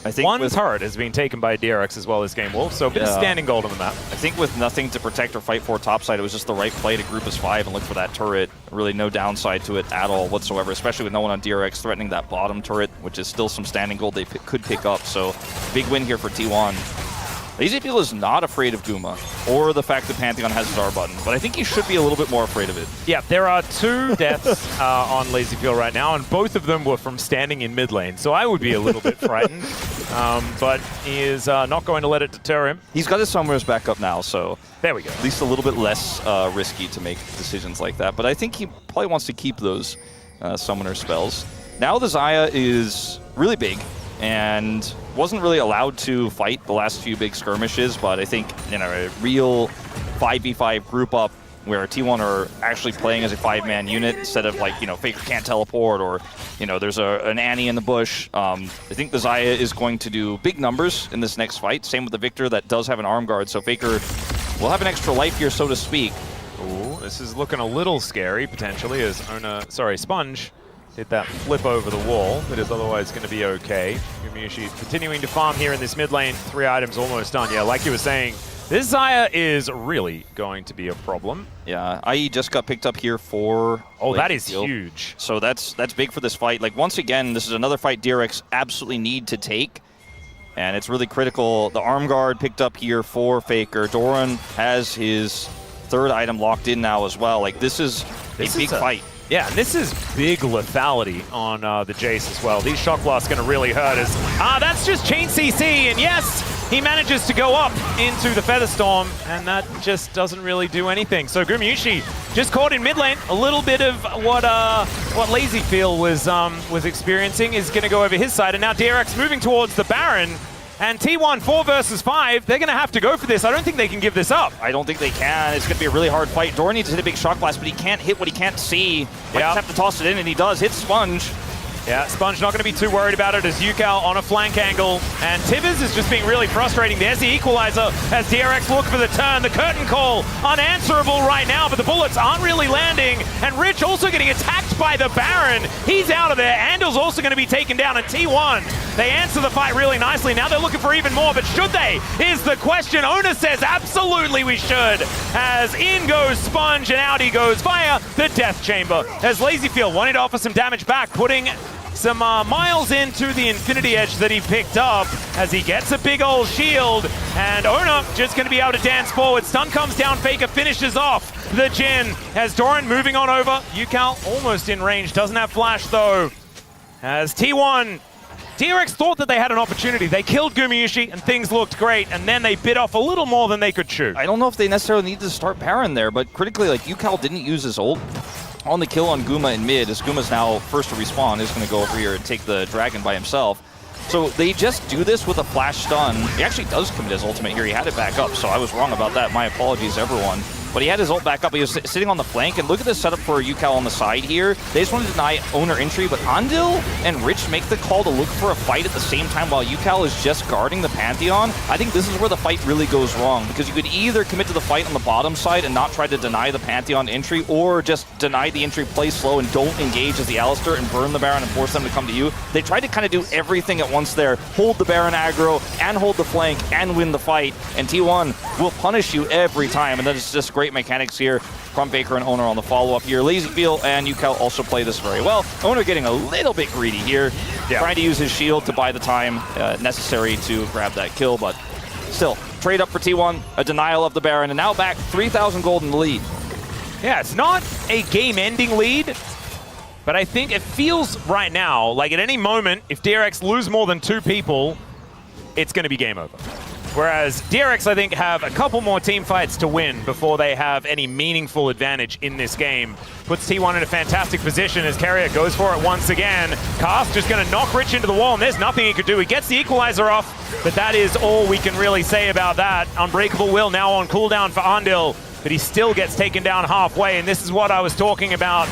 A: I think one turret has been taken by DRX as well as Game Wolf, so a bit of standing gold on the map.
B: I think with nothing to protect or fight for topside, it was just the right play to group as 5 and look for that turret. Really no downside to it at all whatsoever, especially with no one on DRX threatening that bottom turret, which is still some standing gold they could pick up. So big win here for T1. LazyFeel is not afraid of Guma or the fact that Pantheon has his R button, but I think he should be a little bit more afraid of it.
A: Yeah, there are 2 deaths on LazyFeel right now, and both of them were from standing in mid lane, so I would be a little bit frightened. But he is not going to let it deter him.
B: He's got his Summoners back up now, so
A: there we go.
B: At least a little bit less risky to make decisions like that, but I think he probably wants to keep those Summoner spells. Now the Xayah is really big, and wasn't really allowed to fight the last few big skirmishes, but I think, you know, a real 5v5 group up where T1 are actually playing as a 5-man unit instead of, like, you know, Faker can't teleport or, you know, there's an Annie in the bush. I think the Xayah is going to do big numbers in this next fight. Same with the Viktor that does have an arm guard, so Faker will have an extra life here, so to speak.
A: Ooh, this is looking a little scary, potentially, as Sponge did that flip over the wall, that is otherwise going to be okay. Gumiushi continuing to farm here in this mid lane. 3 items almost done. Yeah, like you were saying, this Xayah is really going to be a problem.
B: Yeah, IE just got picked up here for...
A: Oh, that is huge.
B: So that's big for this fight. Like, once again, this is another fight DRX absolutely need to take, and it's really critical. The arm guard picked up here for Faker. Doran has his 3rd item locked in now as well. Like, this is a big fight.
A: Yeah, and this is big lethality on the Jace as well. These shock blasts going to really hurt us. That's just chain CC, and yes, he manages to go up into the Featherstorm, and that just doesn't really do anything. So Gumiushi just caught in mid lane. A little bit of what LazyFeel was experiencing is going to go over his side, and now DRX moving towards the Baron. And T1, 4 versus 5, they're going to have to go for this. I don't think they can give this up.
B: I don't think they can. It's going to be a really hard fight. Doran needs to hit a big shock blast, but he can't hit what he can't see. Might just have to toss it in, and he does. Hit Sponge.
A: Yeah, Sponge not going to be too worried about it as Yukal on a flank angle. And Tibbers is just being really frustrating. There's the equalizer as DRX look for the turn. The curtain call, unanswerable right now, but the bullets aren't really landing. And Rich also getting attacked by the Baron. He's out of there. Andel's also going to be taken down. And T1, they answer the fight really nicely. Now they're looking for even more, but should they? Is the question. Ona says absolutely we should. As in goes Sponge and out he goes via the Death Chamber. As LazyFeel wanted to offer some damage back, putting some miles into the Infinity Edge that he picked up as he gets a big old shield, and Ona just going to be able to dance forward. Stun comes down, Faker finishes off the Jhin as Doran moving on over. Yukal almost in range, doesn't have flash though. As T1, DRX thought that they had an opportunity. They killed Gumiushi and things looked great, and then they bit off a little more than they could chew.
B: I don't know if they necessarily need to start Baron there, but critically, like, Yukal didn't use his ult on the kill on Guma in mid, as Guma's now first to respawn, is going to go over here and take the dragon by himself. So they just do this with a flash stun. He actually does commit his ultimate here. He had it back up, so I was wrong about that. My apologies, everyone. but he had his ult back up. He was sitting on the flank, and look at this setup for UCal on the side here. They just want to deny owner entry, but Andil and Rich make the call to look for a fight at the same time while UCal is just guarding the Pantheon. I think this is where the fight really goes wrong, because you could either commit to the fight on the bottom side and not try to deny the Pantheon entry, or just deny the entry, play slow, and don't engage as the Alistar and burn the Baron and force them to come to you. They tried to kind of do everything at once there, hold the Baron aggro, and hold the flank, and win the fight, and T1 will punish you every time, and that's just great mechanics here from FAKER and Owner on the follow-up here. LazyFeel and UCal also play this very well. Owner getting a little bit greedy here, trying to use his shield to buy the time necessary to grab that kill, but still, trade up for T1, a denial of the Baron, and now back 3,000 gold in the lead.
A: Yeah, it's not a game-ending lead, but I think it feels right now like at any moment, if DRX lose more than 2 people, it's going to be game over. Whereas DRX, I think, have a couple more team fights to win before they have any meaningful advantage in this game. Puts T1 in a fantastic position as Carrier goes for it once again. Cast just going to knock Rich into the wall, and there's nothing he could do. He gets the equalizer off, but that is all we can really say about that. Unbreakable Will now on cooldown for Andil, but he still gets taken down halfway, and this is what I was talking about.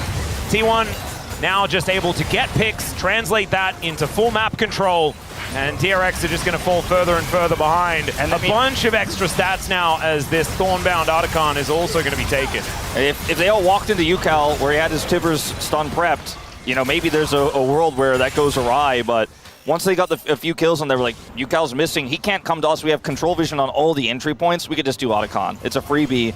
A: T1 now just able to get picks, translate that into full map control, and DRX are just going to fall further and further behind. And a bunch of extra stats now as this Thornbound Otacon is also going to be taken.
B: If they all walked into UCal where he had his Tibbers stun prepped, you know, maybe there's a world where that goes awry, but once they got a few kills and they were like, UCal's missing, he can't come to us, we have control vision on all the entry points, we could just do Otacon. It's a freebie.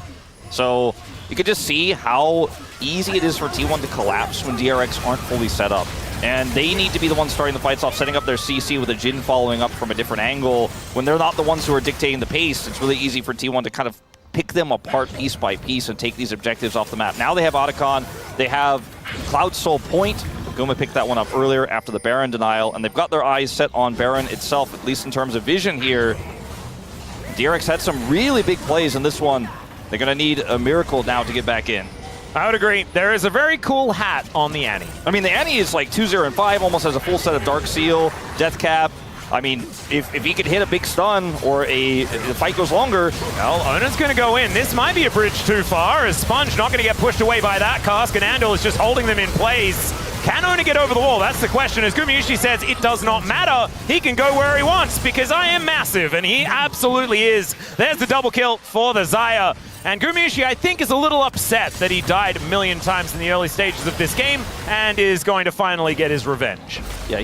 B: So you could just see how easy it is for T1 to collapse when DRX aren't fully set up. And they need to be the ones starting the fights off, setting up their CC with a Jhin following up from a different angle. When they're not the ones who are dictating the pace, it's really easy for T1 to kind of pick them apart piece by piece and take these objectives off the map. Now they have Otacon, they have Cloud Soul Point. Guma picked that one up earlier after the Baron denial, and they've got their eyes set on Baron itself, at least in terms of vision here. DRX had some really big plays in this one. They're going to need a miracle now to get back in.
A: I would agree. There is a very cool hat on the Annie.
B: I mean, the Annie is like 2-0 and 5, almost has a full set of Dark Seal, Death Cap. I mean, if he could hit a big stun or the fight goes longer.
A: Well, Owner's going to go in. This might be a bridge too far, as Sponge not going to get pushed away by that cask, and Andil is just holding them in place. Can Owner get over the wall? That's the question. As Gumayushi says, it does not matter. He can go where he wants because I am massive, and he absolutely is. There's the double kill for the Xayah. And Gumayushi, I think, is a little upset that he died a million times in the early stages of this game and is going to finally get his revenge.
B: Yeah,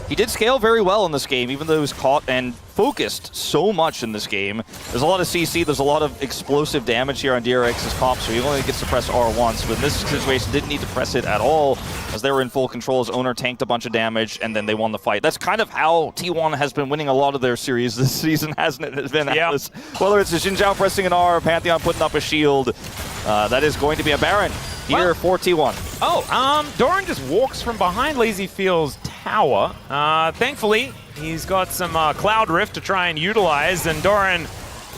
B: he did scale very well in this game, even though he was caught and focused so much in this game. There's a lot of CC, there's a lot of explosive damage here on DRX's comp, so he only gets to press R once, but in this situation didn't need to press it at all, as they were in full control, as Owner tanked a bunch of damage, and then they won the fight. That's kind of how T1 has been winning a lot of their series this season, hasn't it? It's been Atlas. Whether it's a Xin Zhao pressing an R, or Pantheon putting up a shield, that is going to be a Baron here for T1.
A: Oh, Doran just walks from behind LazyFeel's tower. Thankfully, he's got some Cloud Rift to try and utilize, and Doran,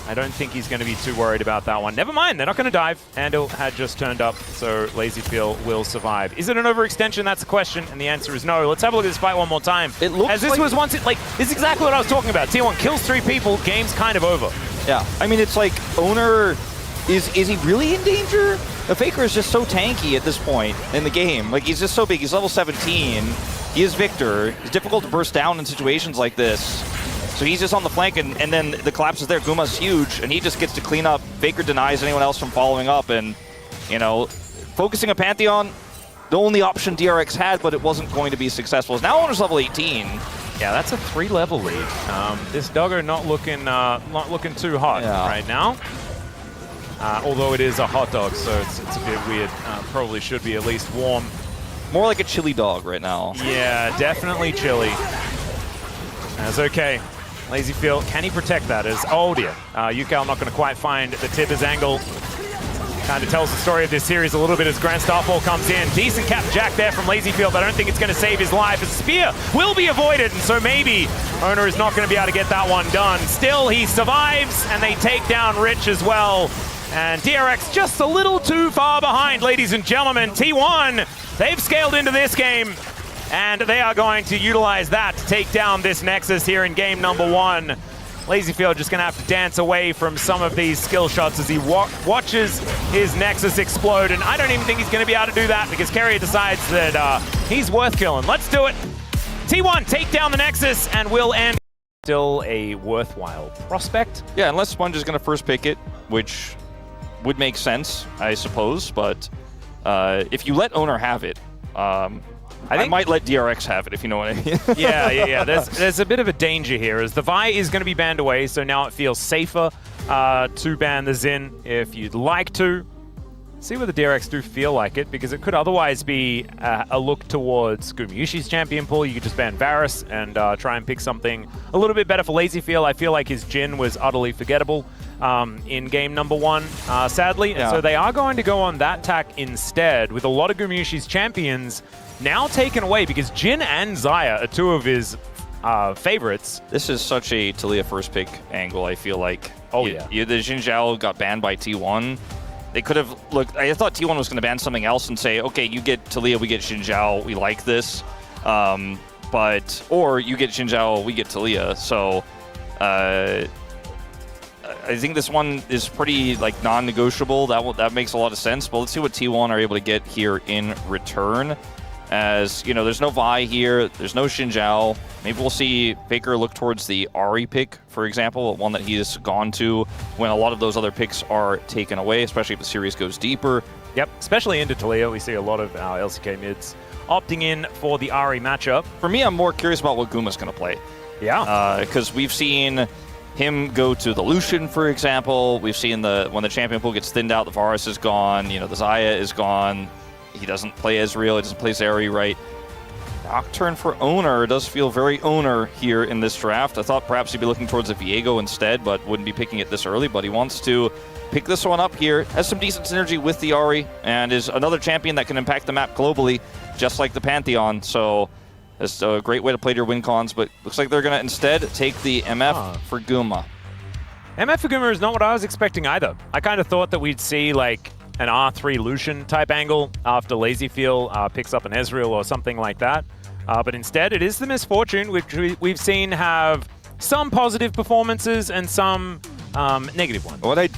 A: I don't think he's going to be too worried about that one. Never mind, they're not going to dive. Andil had just turned up, so LazyFeel will survive. Is it an overextension? That's the question, and the answer is no. Let's have a look at this fight one more time.
B: It looks
A: as this
B: like
A: was once, this is exactly what I was talking about. T1 kills 3 people, game's kind of over.
B: Yeah, I mean, it's like Owner, is he really in danger? The FAKER is just so tanky at this point in the game. Like, he's just so big. He's level 17. He is Viktor. It's difficult to burst down in situations like this. So he's just on the flank, and then the collapse is there. Guma's huge, and he just gets to clean up. FAKER denies anyone else from following up, and, you know, focusing on Pantheon, the only option DRX had, but it wasn't going to be successful. Now Owner's level 18.
A: Yeah, that's a 3-level lead. This Doggo not looking too hot right now. Although it is a hot dog, so it's a bit weird. Probably should be at least warm.
B: More like a chili dog right now.
A: Yeah, definitely chili. That's okay. LazyFeel, can he protect that? Oh dear. UCal not going to quite find the Tibbers angle. Kind of tells the story of this series a little bit as Grand Starfall comes in. Decent cap jack there from LazyFeel, but I don't think it's going to save his life. His spear will be avoided, and so maybe Owner is not going to be able to get that one done. Still, he survives, and they take down Rich as well. And DRX just a little too far behind, ladies and gentlemen. T1, they've scaled into this game, and they are going to utilize that to take down this Nexus here in game number 1. LazyField just going to have to dance away from some of these skill shots as he watches his Nexus explode, and I don't even think he's going to be able to do that because Carrier decides that he's worth killing. Let's do it. T1 take down the Nexus and will end. Still a worthwhile prospect.
B: Yeah, unless Sponge is going to first pick it, which would make sense, I suppose, but if you let Owner have it, I might let DRX have it, if you know what I mean.
A: Yeah. There's a bit of a danger here, as the Vi is going to be banned away, so now it feels safer to ban the Xin if you'd like to. See whether DRX do feel like it, because it could otherwise be a look towards Gumayusi's champion pool. You could just ban Varus and try and pick something a little bit better for LazyField. I feel like his Jhin was utterly forgettable in game number 1, sadly.
B: Yeah.
A: So they are going to go on that tack instead, with a lot of Gumayusi's champions now taken away, because Jhin and Xayah are 2 of his favorites.
B: This is such a Taliyah first pick angle, I feel like.
A: Oh,
B: the Xin Zhao got banned by T1. They could have looked. I thought T1 was going to ban something else and say, okay, you get Taliyah, we get Xin Zhao, we like this. Or you get Xin Zhao, we get Taliyah. So I think this one is pretty like non-negotiable. That makes a lot of sense. But let's see what T1 are able to get here in return. As you know, there's no Vi here, there's no Xin Zhao. Maybe we'll see FAKER look towards the Ahri pick, for example, one that he has gone to when a lot of those other picks are taken away, especially if the series goes deeper.
A: Yep, especially into Taliyah, we see a lot of our LCK mids opting in for the Ahri matchup.
B: For me, I'm more curious about what Guma's going to play.
A: Yeah.
B: Because we've seen him go to the Lucian, for example. We've seen when the champion pool gets thinned out, the Varus is gone, the Xayah is gone. He doesn't play Ezreal, he doesn't play Zeri, right? Nocturne for Owner does feel very Owner here in this draft. I thought perhaps he'd be looking towards a Viego instead, but wouldn't be picking it this early. But he wants to pick this one up here. Has some decent synergy with the Ahri, and is another champion that can impact the map globally, just like the Pantheon. So it's a great way to play your win cons, but looks like they're going to instead take the MF for Guma.
A: MF for Guma is not what I was expecting either. I kind of thought that we'd see like an R3 Lucian type angle after LazyField picks up an Ezreal or something like that. But instead, it is the Misfortune, which we've seen have some positive performances and some negative ones.
B: What I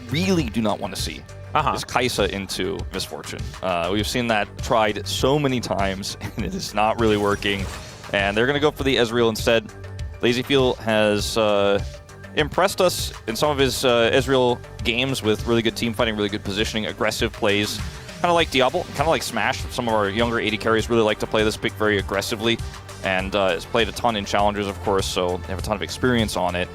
B: really do not want to see is Kai'Sa into Misfortune. We've seen that tried so many times, and it is not really working. And they're going to go for the Ezreal instead. LazyField has impressed us in some of his Ezreal games with really good team fighting, really good positioning, aggressive plays. Kind of like Diablo, kind of like Smash. Some of our younger AD carries really like to play this pick very aggressively, and has played a ton in challengers, of course, so they have a ton of experience on it.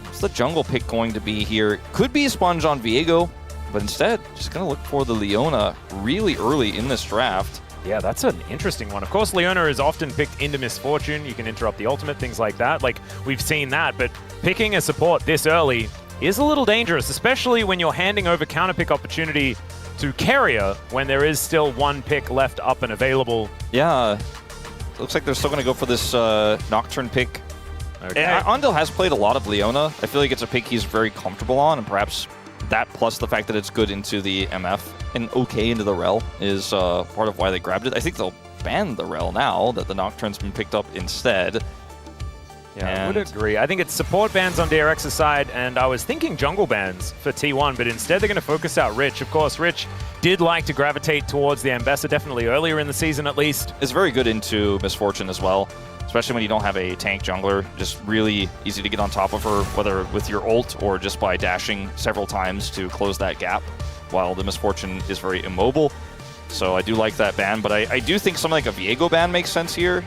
B: What's the jungle pick going to be here? Could be a Sponge on Viego, but instead, just going to look for the Leona really early in this draft.
A: Yeah, that's an interesting one. Of course, Leona is often picked into Misfortune. You can interrupt the ultimate, things like that. Like, we've seen that, but picking a support this early is a little dangerous, especially when you're handing over counter pick opportunity to Carrier when there is still 1 pick left up and available.
B: Yeah, looks like they're still going to go for this Nocturne pick.
A: Okay.
B: Andel has played a lot of Leona. I feel like it's a pick he's very comfortable on, and perhaps that plus the fact that it's good into the MF and okay into the Rel is part of why they grabbed it. I think they'll ban the Rel now that the Nocturne's been picked up instead.
A: Yeah, I would agree. I think it's support bans on DRX's side, and I was thinking jungle bans for T1, but instead they're going to focus out Rich. Of course, Rich did like to gravitate towards the Ambessa, definitely earlier in the season at least.
B: It's very good into Misfortune as well, especially when you don't have a tank jungler. Just really easy to get on top of her, whether with your ult or just by dashing several times to close that gap, while the Misfortune is very immobile. So I do like that ban, but I do think something like a Viego ban makes sense here.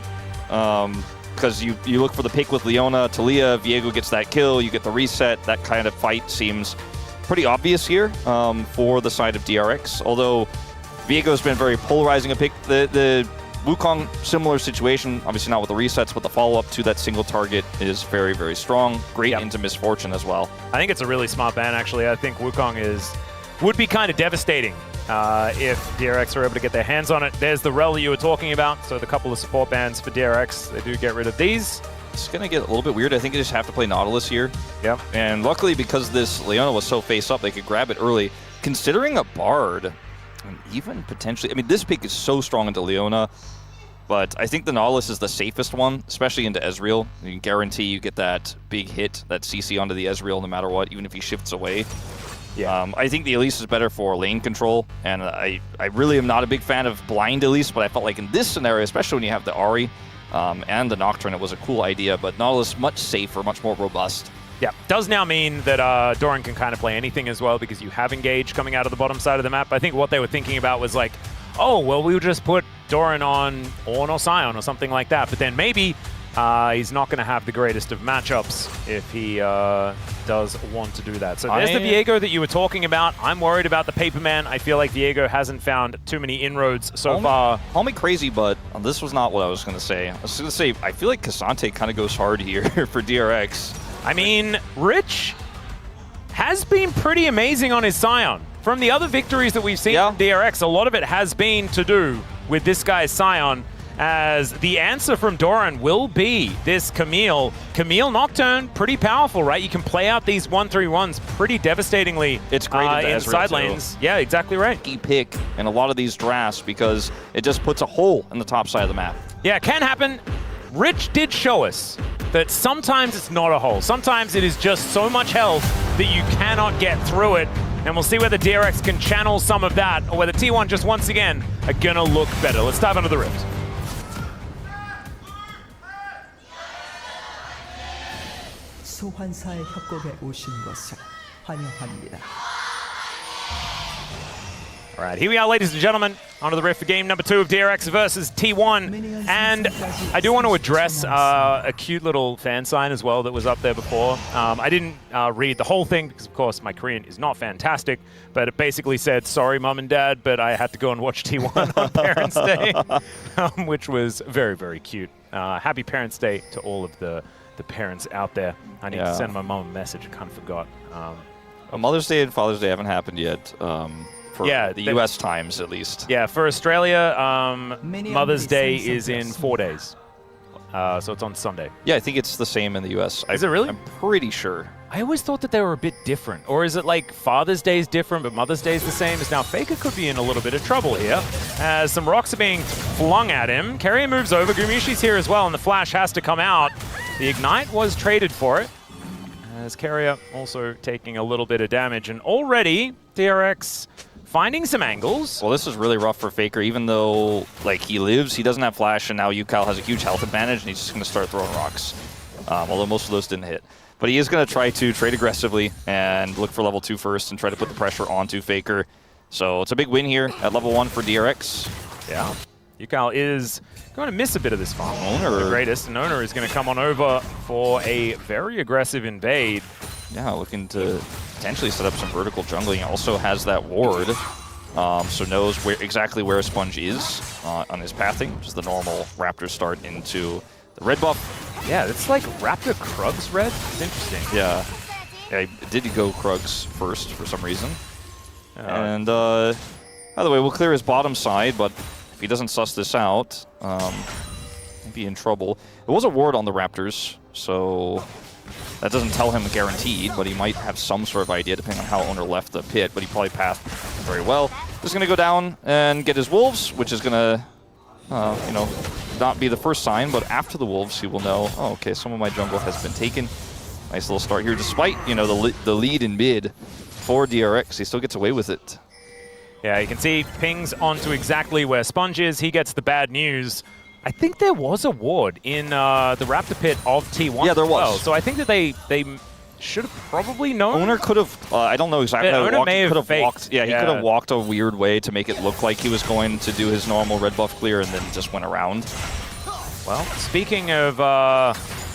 B: Because you look for the pick with Leona, Taliyah, Viego gets that kill, you get the reset. That kind of fight seems pretty obvious here for the side of DRX. Although Viego's been very polarizing a pick. The Wukong, similar situation, obviously not with the resets, but the follow-up to that single target is very, very strong. Great into Misfortune as well.
A: I think it's a really smart ban, actually. I think Wukong would be kind of devastating if DRX are able to get their hands on it. There's the Rel that you were talking about, so the couple of support bans for DRX, they do get rid of these.
B: It's going to get a little bit weird. I think they just have to play Nautilus here.
A: Yep.
B: And luckily, because this Leona was so face up, they could grab it early. Considering a Bard, and even potentially, I mean, this pick is so strong into Leona. But I think the Nautilus is the safest one, especially into Ezreal. You can guarantee you get that big hit, that CC onto the Ezreal no matter what, even if he shifts away.
A: Yeah.
B: I think the Elise is better for lane control, and I really am not a big fan of blind Elise, but I felt like in this scenario, especially when you have the Ahri and the Nocturne, it was a cool idea, but Nautilus much safer, much more robust.
A: Yeah, does now mean that Doran can kind of play anything as well because you have Engage coming out of the bottom side of the map. I think what they were thinking about was like, oh, well, we'll just put Doran on Ornn or Sion or something like that. But then maybe he's not going to have the greatest of matchups if he does want to do that. So there's the Viego that you were talking about. I'm worried about the Paperman. I feel like Viego hasn't found too many inroads so far.
B: Call me crazy, but this was not what I was going to say. I was going to say, I feel like Cassante kind of goes hard here for DRX.
A: I mean, Rich has been pretty amazing on his Sion. From the other victories that we've seen from DRX, a lot of it has been to do with this guy's Sion, as the answer from Doran will be this Camille. Camille Nocturne, pretty powerful, right? You can play out these 1-3-1s pretty devastatingly.
B: It's great
A: in side lanes. Yeah, exactly right.
B: Key pick in a lot of these drafts because it just puts a hole in the top side of the map.
A: Yeah, it can happen. Rich did show us that sometimes it's not a hole. Sometimes it is just so much health that you cannot get through it. And we'll see whether DRX can channel some of that or whether T1 just once again are gonna look better. Let's dive into the Rift.
C: 소환사의 협곡에 오신 것을 환영합니다.
A: All right, here we are, ladies and gentlemen, onto the Rift for game number 2 of DRX versus T1. And I do want to address a cute little fan sign as well that was up there before. I didn't read the whole thing because, of course, my Korean is not fantastic, but it basically said, sorry, Mum and Dad, but I had to go and watch T1 on Parents' Day, which was very, very cute. Happy Parents' Day to all of the parents out there. I need to send my mom a message. I kind of forgot.
B: Mother's Day and Father's Day haven't happened yet. For the US times, at least.
A: Yeah, for Australia, Mother's Day is in 4 days. So it's on Sunday.
B: Yeah, I think it's the same in the US.
A: Is it really?
B: I'm pretty sure.
A: I always thought that they were a bit different. Or is it like Father's Day is different, but Mother's Day is the same? As now Faker could be in a little bit of trouble here, as some rocks are being flung at him. Carrier moves over. Gumishi's here as well, and the flash has to come out. The Ignite was traded for it, as Carrier also taking a little bit of damage. And already, DRX finding some angles.
B: Well, this is really rough for Faker, even though like he lives, he doesn't have flash, and now Yukal has a huge health advantage, and he's just going to start throwing rocks. Although most of those didn't hit. But he is going to try to trade aggressively and look for level 2 first and try to put the pressure onto Faker. So it's a big win here at level 1 for DRX.
A: Yeah. Yukal is going to miss a bit of this farm. Owner. The greatest, and Owner is going to come on over for a very aggressive invade.
B: Yeah, looking to potentially set up some vertical jungling. Also has that ward, so knows exactly where Sponge is on his pathing, which is the normal Raptor start into the red buff.
A: Yeah, it's like Raptor Krugs red. It's interesting.
B: Yeah, he did go Krugs first for some reason. And by the way, we'll clear his bottom side, but if he doesn't suss this out, he'd be in trouble. It was a ward on the Raptors, so that doesn't tell him guaranteed, but he might have some sort of idea depending on how Owner left the pit, but he probably pathed very well. Just going to go down and get his Wolves, which is going to, you know, not be the first sign, but after the Wolves, he will know, oh, okay, some of my jungle has been taken. Nice little start here, despite, you know, the lead in mid for DRX. He still gets away with it.
A: Yeah, you can see pings onto exactly where Sponge is. He gets the bad news. I think there was a ward in the Raptor pit of T1.
B: Yeah, there was.
A: Well. So I think that they should have probably known.
B: Owner could have, I don't know exactly how
A: Owner may have
B: walked. Yeah, he could have walked a weird way to make it look like he was going to do his normal red buff clear and then just went around.
A: Well, speaking of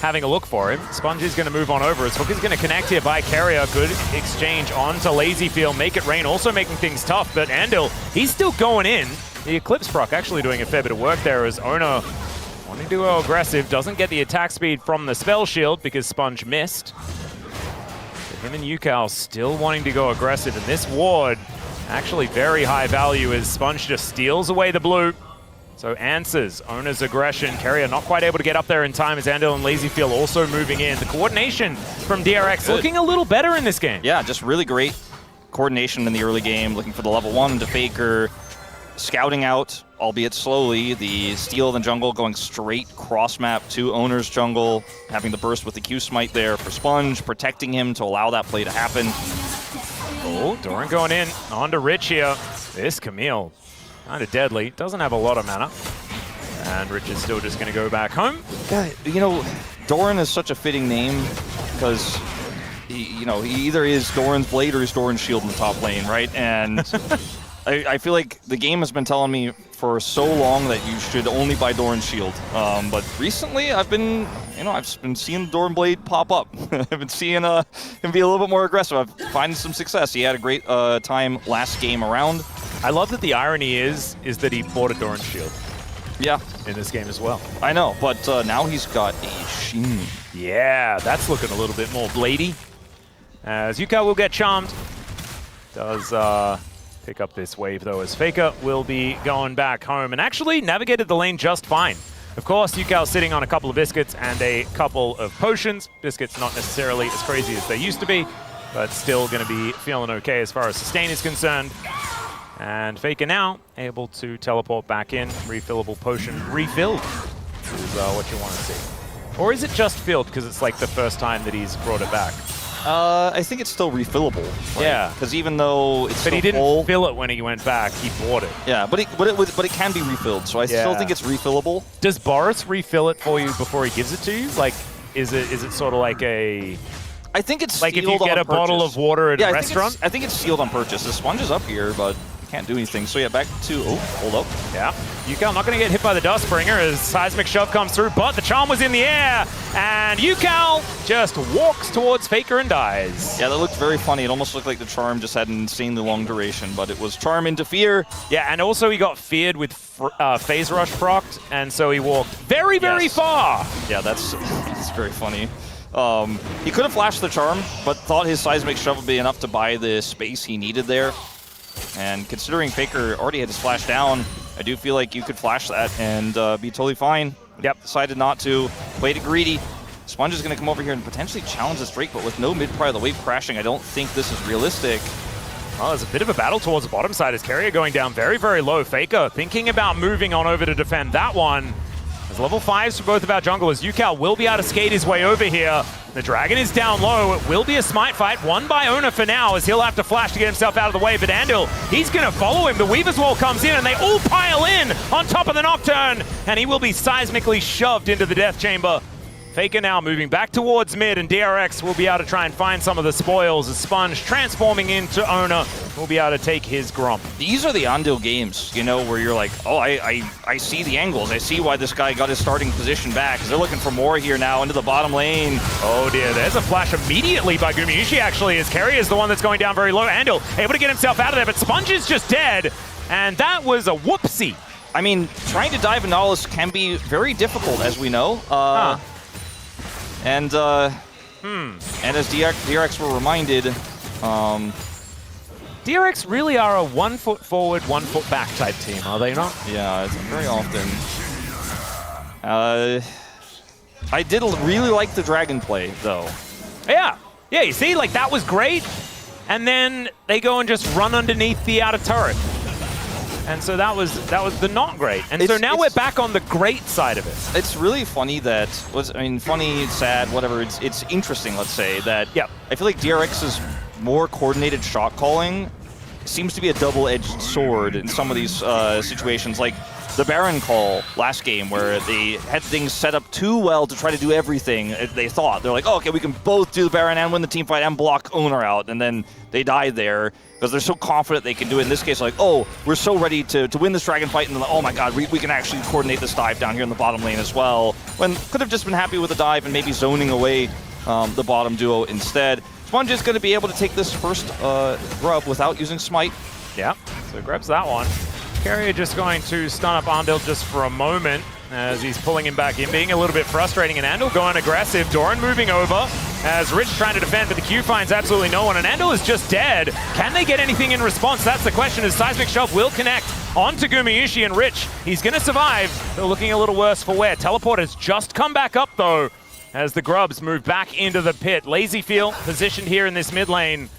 A: having a look for him, Sponge is going to move on over. His hook is going to connect here by Carrier. Good exchange onto Lazyfield. Make it rain, also making things tough. But Andil, he's still going in. The Eclipse proc actually doing a fair bit of work there as Owner wanting to go aggressive. Doesn't get the attack speed from the spell shield because Sponge missed. But him and Yukal still wanting to go aggressive. And this ward, actually very high value as Sponge just steals away the blue. So answers Owner's aggression. Carrier not quite able to get up there in time as Andil and Lazyfield also moving in. The coordination from DRX looking a little better in this game.
B: Yeah, just really great coordination in the early game. Looking for the level 1 to Faker. scouting out, albeit slowly, the steal in the jungle, going straight cross-map to Owner's jungle, having the burst with the Q-Smite there for Sponge, protecting him to allow that play to happen.
A: Oh, Doran going in. On to Rich here. This Camille, kind of deadly. Doesn't have a lot of mana. And Rich is still just going to go back home.
B: Yeah, you know, Doran is such a fitting name because, he either is Doran's Blade or he's Doran's Shield in the top lane, right? And I feel like the game has been telling me for so long that you should only buy Doran's Shield. But recently, I've been seeing Doran Blade pop up. I've been seeing him be a little bit more aggressive. I'm finding some success. He had a great time last game around.
A: I love that the irony is that he bought a Doran Shield.
B: Yeah.
A: In this game as well.
B: I know, but now he's got a Shin.
A: Yeah, that's looking a little bit more bladey. As Yukao will get charmed. Does pick up this wave though, as FAKER will be going back home and actually navigated the lane just fine. Of course, Yukao sitting on a couple of biscuits and a couple of potions. Biscuits not necessarily as crazy as they used to be, but still going to be feeling okay as far as sustain is concerned. And FAKER now able to teleport back in. Refillable potion refilled is what you want to see. Or is it just filled because it's like the first time that he's brought it back?
B: I think it's still refillable. Right?
A: Yeah.
B: Because even though it's
A: But he didn't fill it when he went back, he bought it.
B: Yeah, but it can be refilled, so I still think it's refillable.
A: Does Boris refill it for you before he gives it to you? Like, is it sort of like a...
B: I think it's
A: like if you get a bottle of water at a restaurant?
B: I think it's sealed on purchase. The sponge is up here, but can't do anything. So yeah, back to, oh, hold up.
A: Yeah, Yukao not going to get hit by the Dustbringer as Seismic Shove comes through, but the charm was in the air, and Yukao just walks towards FAKER and dies.
B: Yeah, that looked very funny. It almost looked like the charm just had an insanely long duration, but it was charm into fear.
A: Yeah, and also he got feared with Phase Rush procced, and so he walked very, very far.
B: Yeah, that's very funny. He could have flashed the charm, but thought his Seismic Shove would be enough to buy the space he needed there. And considering FAKER already had his flash down, I do feel like you could flash that and be totally fine.
A: Yep.
B: Decided not to. Played it greedy. Sponge is going to come over here and potentially challenge this Drake, but with no mid-prior, the wave crashing, I don't think this is realistic.
A: Well, there's a bit of a battle towards the bottom side as Carrier going down very, very low. FAKER thinking about moving on over to defend that one. There's level 5s for both of our junglers. Yukao will be able to skate his way over here. The Dragon is down low. It will be a smite fight, won by Owner for now, as he'll have to flash to get himself out of the way. But Andil, he's going to follow him. The Weaver's Wall comes in, and they all pile in on top of the Nocturne. And he will be seismically shoved into the Death Chamber. FAKER now moving back towards mid, and DRX will be able to try and find some of the spoils as Sponge transforming into Owner will be able to take his Grump.
B: These are the Andil games, you know, where you're like, oh, I see the angles. I see why this guy got his starting position back, because they're looking for more here now into the bottom lane.
A: Oh dear, there's a flash immediately by Gumayushi actually, as Carrier is the one that's going down very low. Andil able to get himself out of there, but Sponge is just dead, and that was a whoopsie.
B: I mean, trying to dive in Nautilus can be very difficult, as we know. And as DRX were reminded,
A: DRX really are a 1 foot forward, 1 foot back type team, are they not?
B: Yeah, it's very often. I did really like the Dragon play, though.
A: Yeah, you see, like that was great. And then they go and just run underneath the outer turret. And so that was the not great. And so now we're back on the great side of it.
B: It's really funny that, funny, sad, whatever, it's interesting, let's say, that I feel like DRX's more coordinated shot calling seems to be a double-edged sword in some of these situations. Like the Baron call last game, where they had things set up too well to try to do everything they thought. They're like, oh, okay, we can both do the Baron and win the team fight and block Owner out, and then they died there because they're so confident they can do it. In this case, like, oh, we're so ready to win this Dragon fight, and then, oh my god, we can actually coordinate this dive down here in the bottom lane as well. When could have just been happy with the dive and maybe zoning away the bottom duo instead. Sponge is going to be able to take this first grub without using Smite.
A: Yeah, so grabs that one. Carrier just going to stun up Andil just for a moment as he's pulling him back in, being a little bit frustrating, and Andil going aggressive. Doran moving over as Rich trying to defend, but the Q finds absolutely no one, and Andil is just dead. Can they get anything in response? That's the question, as Seismic Shove will connect onto Gumayushi, and Rich, he's going to survive. They're looking a little worse for wear. Teleport has just come back up, though, as the Grubs move back into the pit. Lazy Feel positioned here in this mid lane.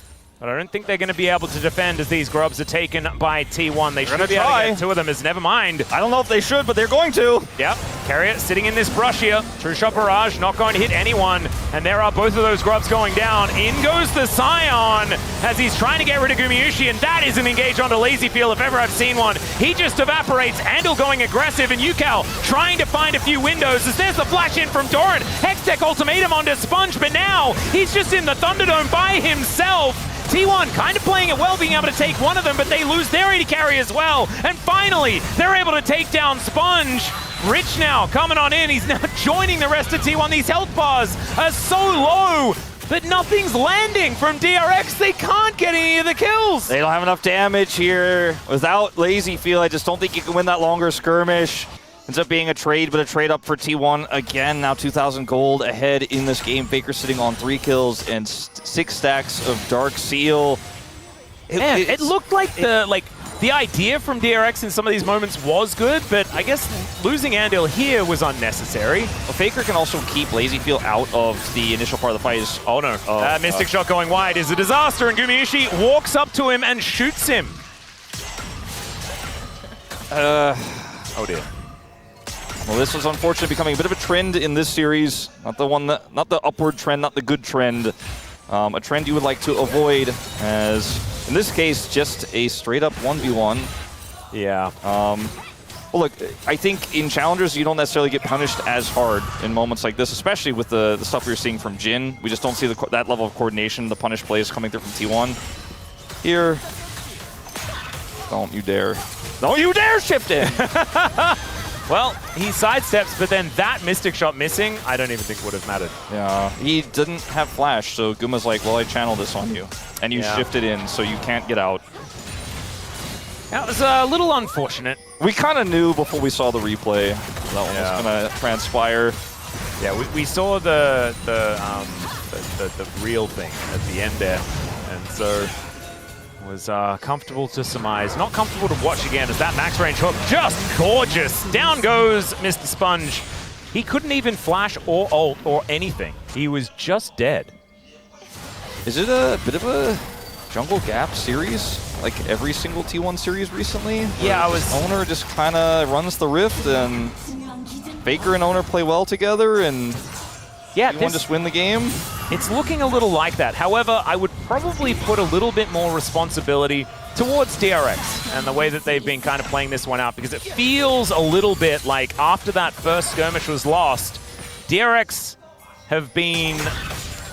A: But I don't think they're going to be able to defend as these grubs are taken by T1. They should
B: gonna
A: be able to
B: try.
A: get two of them, as never mind.
B: I don't know if they should, but they're going to.
A: Yep, Carrier sitting in this brush here. True Shot Barrage not going to hit anyone. And there are both of those grubs going down. In goes the Scion as he's trying to get rid of Gumayusi, and that is an engage onto Lazy Feel if ever I've seen one. He just evaporates. Andal going aggressive, and Yukal trying to find a few windows as there's the flash in from Doran. Hextech Ultimatum onto Sponge, but now he's just in the Thunderdome by himself. T1 kind of playing it well, being able to take one of them, but they lose their AD carry as well. And finally, they're able to take down Sponge. Rich now coming on in. He's now joining the rest of T1. These health bars are so low, but nothing's landing from DRX. They can't get any of the kills.
B: They don't have enough damage here. Without Lazy Feel, I just don't think you can win that longer skirmish. Ends up being a trade, but a trade up for T1 again. Now 2,000 gold ahead in this game. Faker sitting on 3 kills and 6 stacks of Dark Seal.
A: It looked like the idea from DRX in some of these moments was good, but I guess losing Andal here was unnecessary.
B: Well, Faker can also keep Lazy Feel out of the initial part of the fight.
A: Oh no, Mystic Shot going wide is a disaster, and Gumayusi walks up to him and shoots him. Oh dear.
B: Well, this was unfortunately becoming a bit of a trend in this series. Not the upward trend, not the good trend. A trend you would like to avoid, as in this case, just a straight up 1v1.
A: Yeah.
B: Well, look, I think in challengers you don't necessarily get punished as hard in moments like this, especially with the stuff we're seeing from Jin. We just don't see that level of coordination, the punish plays coming through from T1. Here, don't you dare! Don't you dare shift in!
A: Well, he sidesteps, but then that Mystic Shot missing, I don't even think would have mattered.
B: Yeah, he didn't have flash, so Guma's like, well, I channeled this on you. And you shifted in, so you can't get out.
A: That was a little unfortunate.
B: We kind of knew before we saw the replay that one was going to transpire.
A: Yeah, we saw the real thing at the end there, and so was comfortable to surmise. Not comfortable to watch again as that max range hook, just gorgeous. Down goes Mr. Sponge. He couldn't even flash or ult or anything. He was just dead.
B: Is it a bit of a jungle gap series? Like every single T1 series recently?
A: Yeah,
B: Owner just kind of runs the rift, and Faker and Owner play well together, and T1 just win the game?
A: It's looking a little like that. However, I would probably put a little bit more responsibility towards DRX and the way that they've been kind of playing this one out, because it feels a little bit like after that first skirmish was lost, DRX have been,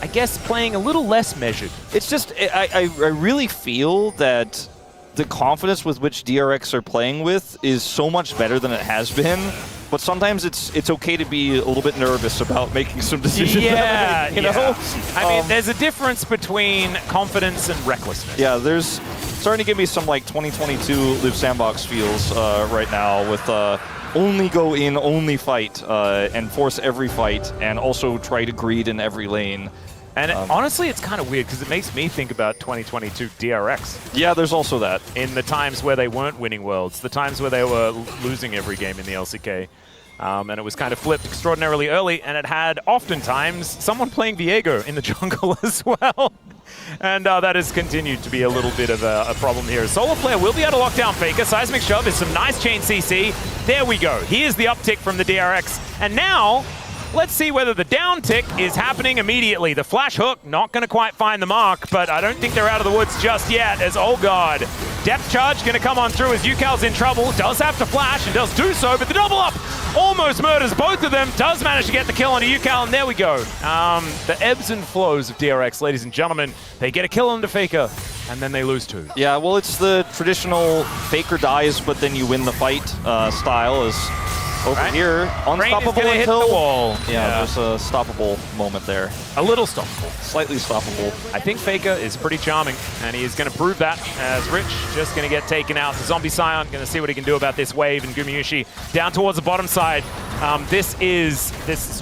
A: I guess, playing a little less measured.
B: It's just, I really feel that the confidence with which DRX are playing with is so much better than it has been. But sometimes it's okay to be a little bit nervous about making some decisions.
A: Yeah,
B: you know?
A: I mean, there's a difference between confidence and recklessness.
B: Yeah, there's starting to give me some like 2022 Live Sandbox feels right now with only go in, only fight, and force every fight, and also try to greed in every lane.
A: And honestly, it's kind of weird because it makes me think about 2022 DRX.
B: Yeah, there's also that.
A: In the times where they weren't winning Worlds, the times where they were losing every game in the LCK. And it was kind of flipped extraordinarily early, and it had oftentimes someone playing Viego in the jungle as well. And that has continued to be a little bit of a problem here. Solo player will be able to lock down Faker. Seismic Shove is some nice chain CC. There we go. Here's the uptick from the DRX. And now, let's see whether the down tick is happening immediately. The flash hook, not going to quite find the mark, but I don't think they're out of the woods just yet, as, oh god, depth charge going to come on through as Yukal's in trouble. Does have to flash and does do so, but the double up almost murders both of them. Does manage to get the kill onto Yukal, and there we go. The ebbs and flows of DRX, ladies and gentlemen. They get a kill onto Faker, and then they lose two.
B: Yeah, well, it's the traditional Faker dies, but then you win the fight style. Is over here, unstoppable
A: hit the wall.
B: Yeah, there's a stoppable moment there.
A: A little stoppable.
B: Slightly stoppable.
A: I think Faker is pretty charming, and he is going to prove that as Rich just going to get taken out. The Zombie Scion going to see what he can do about this wave, and Gumayusi down towards the bottom side. This is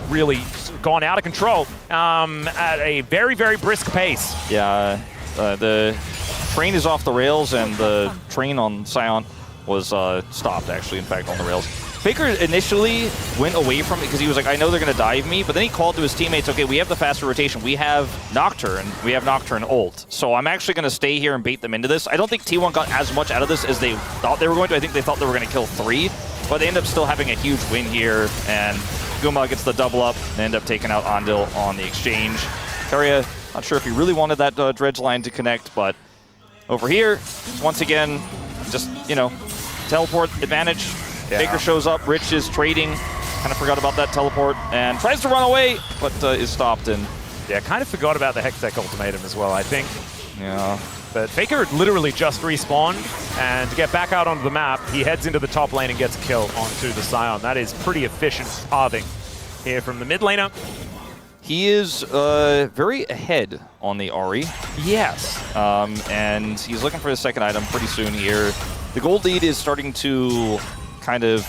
A: really gone out of control at a very, very brisk pace.
B: Yeah, the train is off the rails, and the train on Scion was stopped, actually, in fact, on the rails. FAKER initially went away from it because he was like, I know they're going to dive me, but then he called to his teammates, okay, we have the faster rotation. We have Nocturne. We have Nocturne ult. So I'm actually going to stay here and bait them into this. I don't think T1 got as much out of this as they thought they were going to. I think they thought they were going to kill 3, but they end up still having a huge win here, and Guma gets the double up and end up taking out Andil on the exchange. Keria, not sure if he really wanted that dredge line to connect, but over here, once again, just, you know, teleport advantage. Yeah. FAKER shows up, Rich is trading, kind of forgot about that teleport, and tries to run away, but is stopped. And
A: yeah, kind of forgot about the Hextech ultimatum as well, I think.
B: Yeah.
A: But FAKER literally just respawned, and to get back out onto the map, he heads into the top lane and gets a kill onto the Scion. That is pretty efficient pathing here from the mid laner.
B: He is very ahead on the Ahri.
A: Yes.
B: And he's looking for his second item pretty soon here. The gold lead is starting to kind of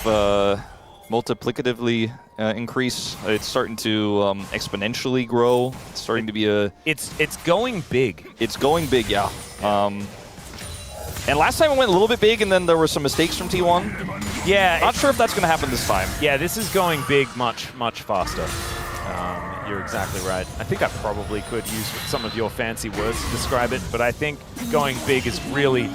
B: multiplicatively increase. It's starting to exponentially grow. It's starting to be a...
A: It's going big.
B: It's going big, yeah. And last time it went a little bit big, and then there were some mistakes from T1.
A: Yeah.
B: Not sure if that's going to happen this time.
A: Yeah, this is going big much, much faster. You're exactly right. I think I probably could use some of your fancy words to describe it, but I think going big is really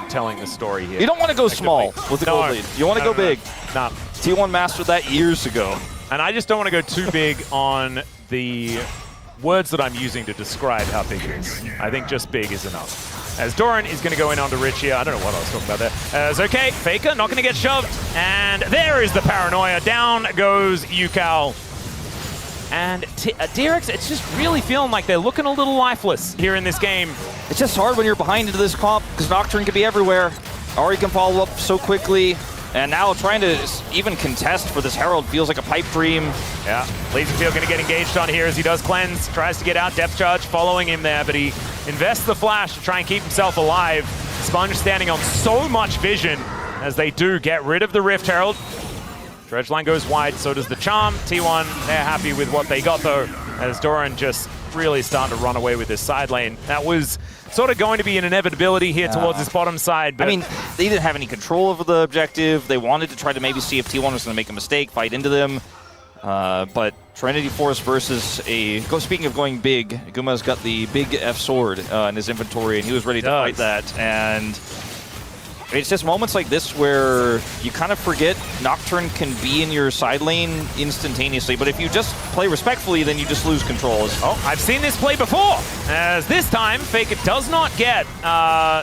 A: telling the story here.
B: You don't want to go small with the gold lead. You want to go big.
A: No.
B: T1 mastered that years ago.
A: And I just don't want to go too big on the words that I'm using to describe how big it is. I think just big is enough. As Doran is going to go in onto Rich here. I don't know what I was talking about there. It's okay. FAKER not going to get shoved. And there is the paranoia. Down goes Yukao. And DRX, it's just really feeling like they're looking a little lifeless here in this game.
B: It's just hard when you're behind into this comp because Nocturne can be everywhere. Ahri can follow up so quickly. And now trying to even contest for this Herald feels like a pipe dream.
A: Yeah, LazyField going to get engaged on here as he does cleanse. Tries to get out, depth charge following him there, but he invests the flash to try and keep himself alive. Sponge standing on so much vision as they do get rid of the Rift Herald. Dredge line goes wide, so does the Charm. T1, they're happy with what they got though, as Doran just really starting to run away with this side lane. That was sort of going to be an inevitability here towards this bottom side. But
B: I mean, they didn't have any control over the objective. They wanted to try to maybe see if T1 was going to make a mistake, fight into them. But Trinity Force versus a... Speaking of going big, Guma's got the big F sword in his inventory, and he was ready to fight that. And it's just moments like this where you kind of forget Nocturne can be in your side lane instantaneously, but if you just play respectfully, then you just lose control.
A: Oh, I've seen this play before, as this time FAKER does not get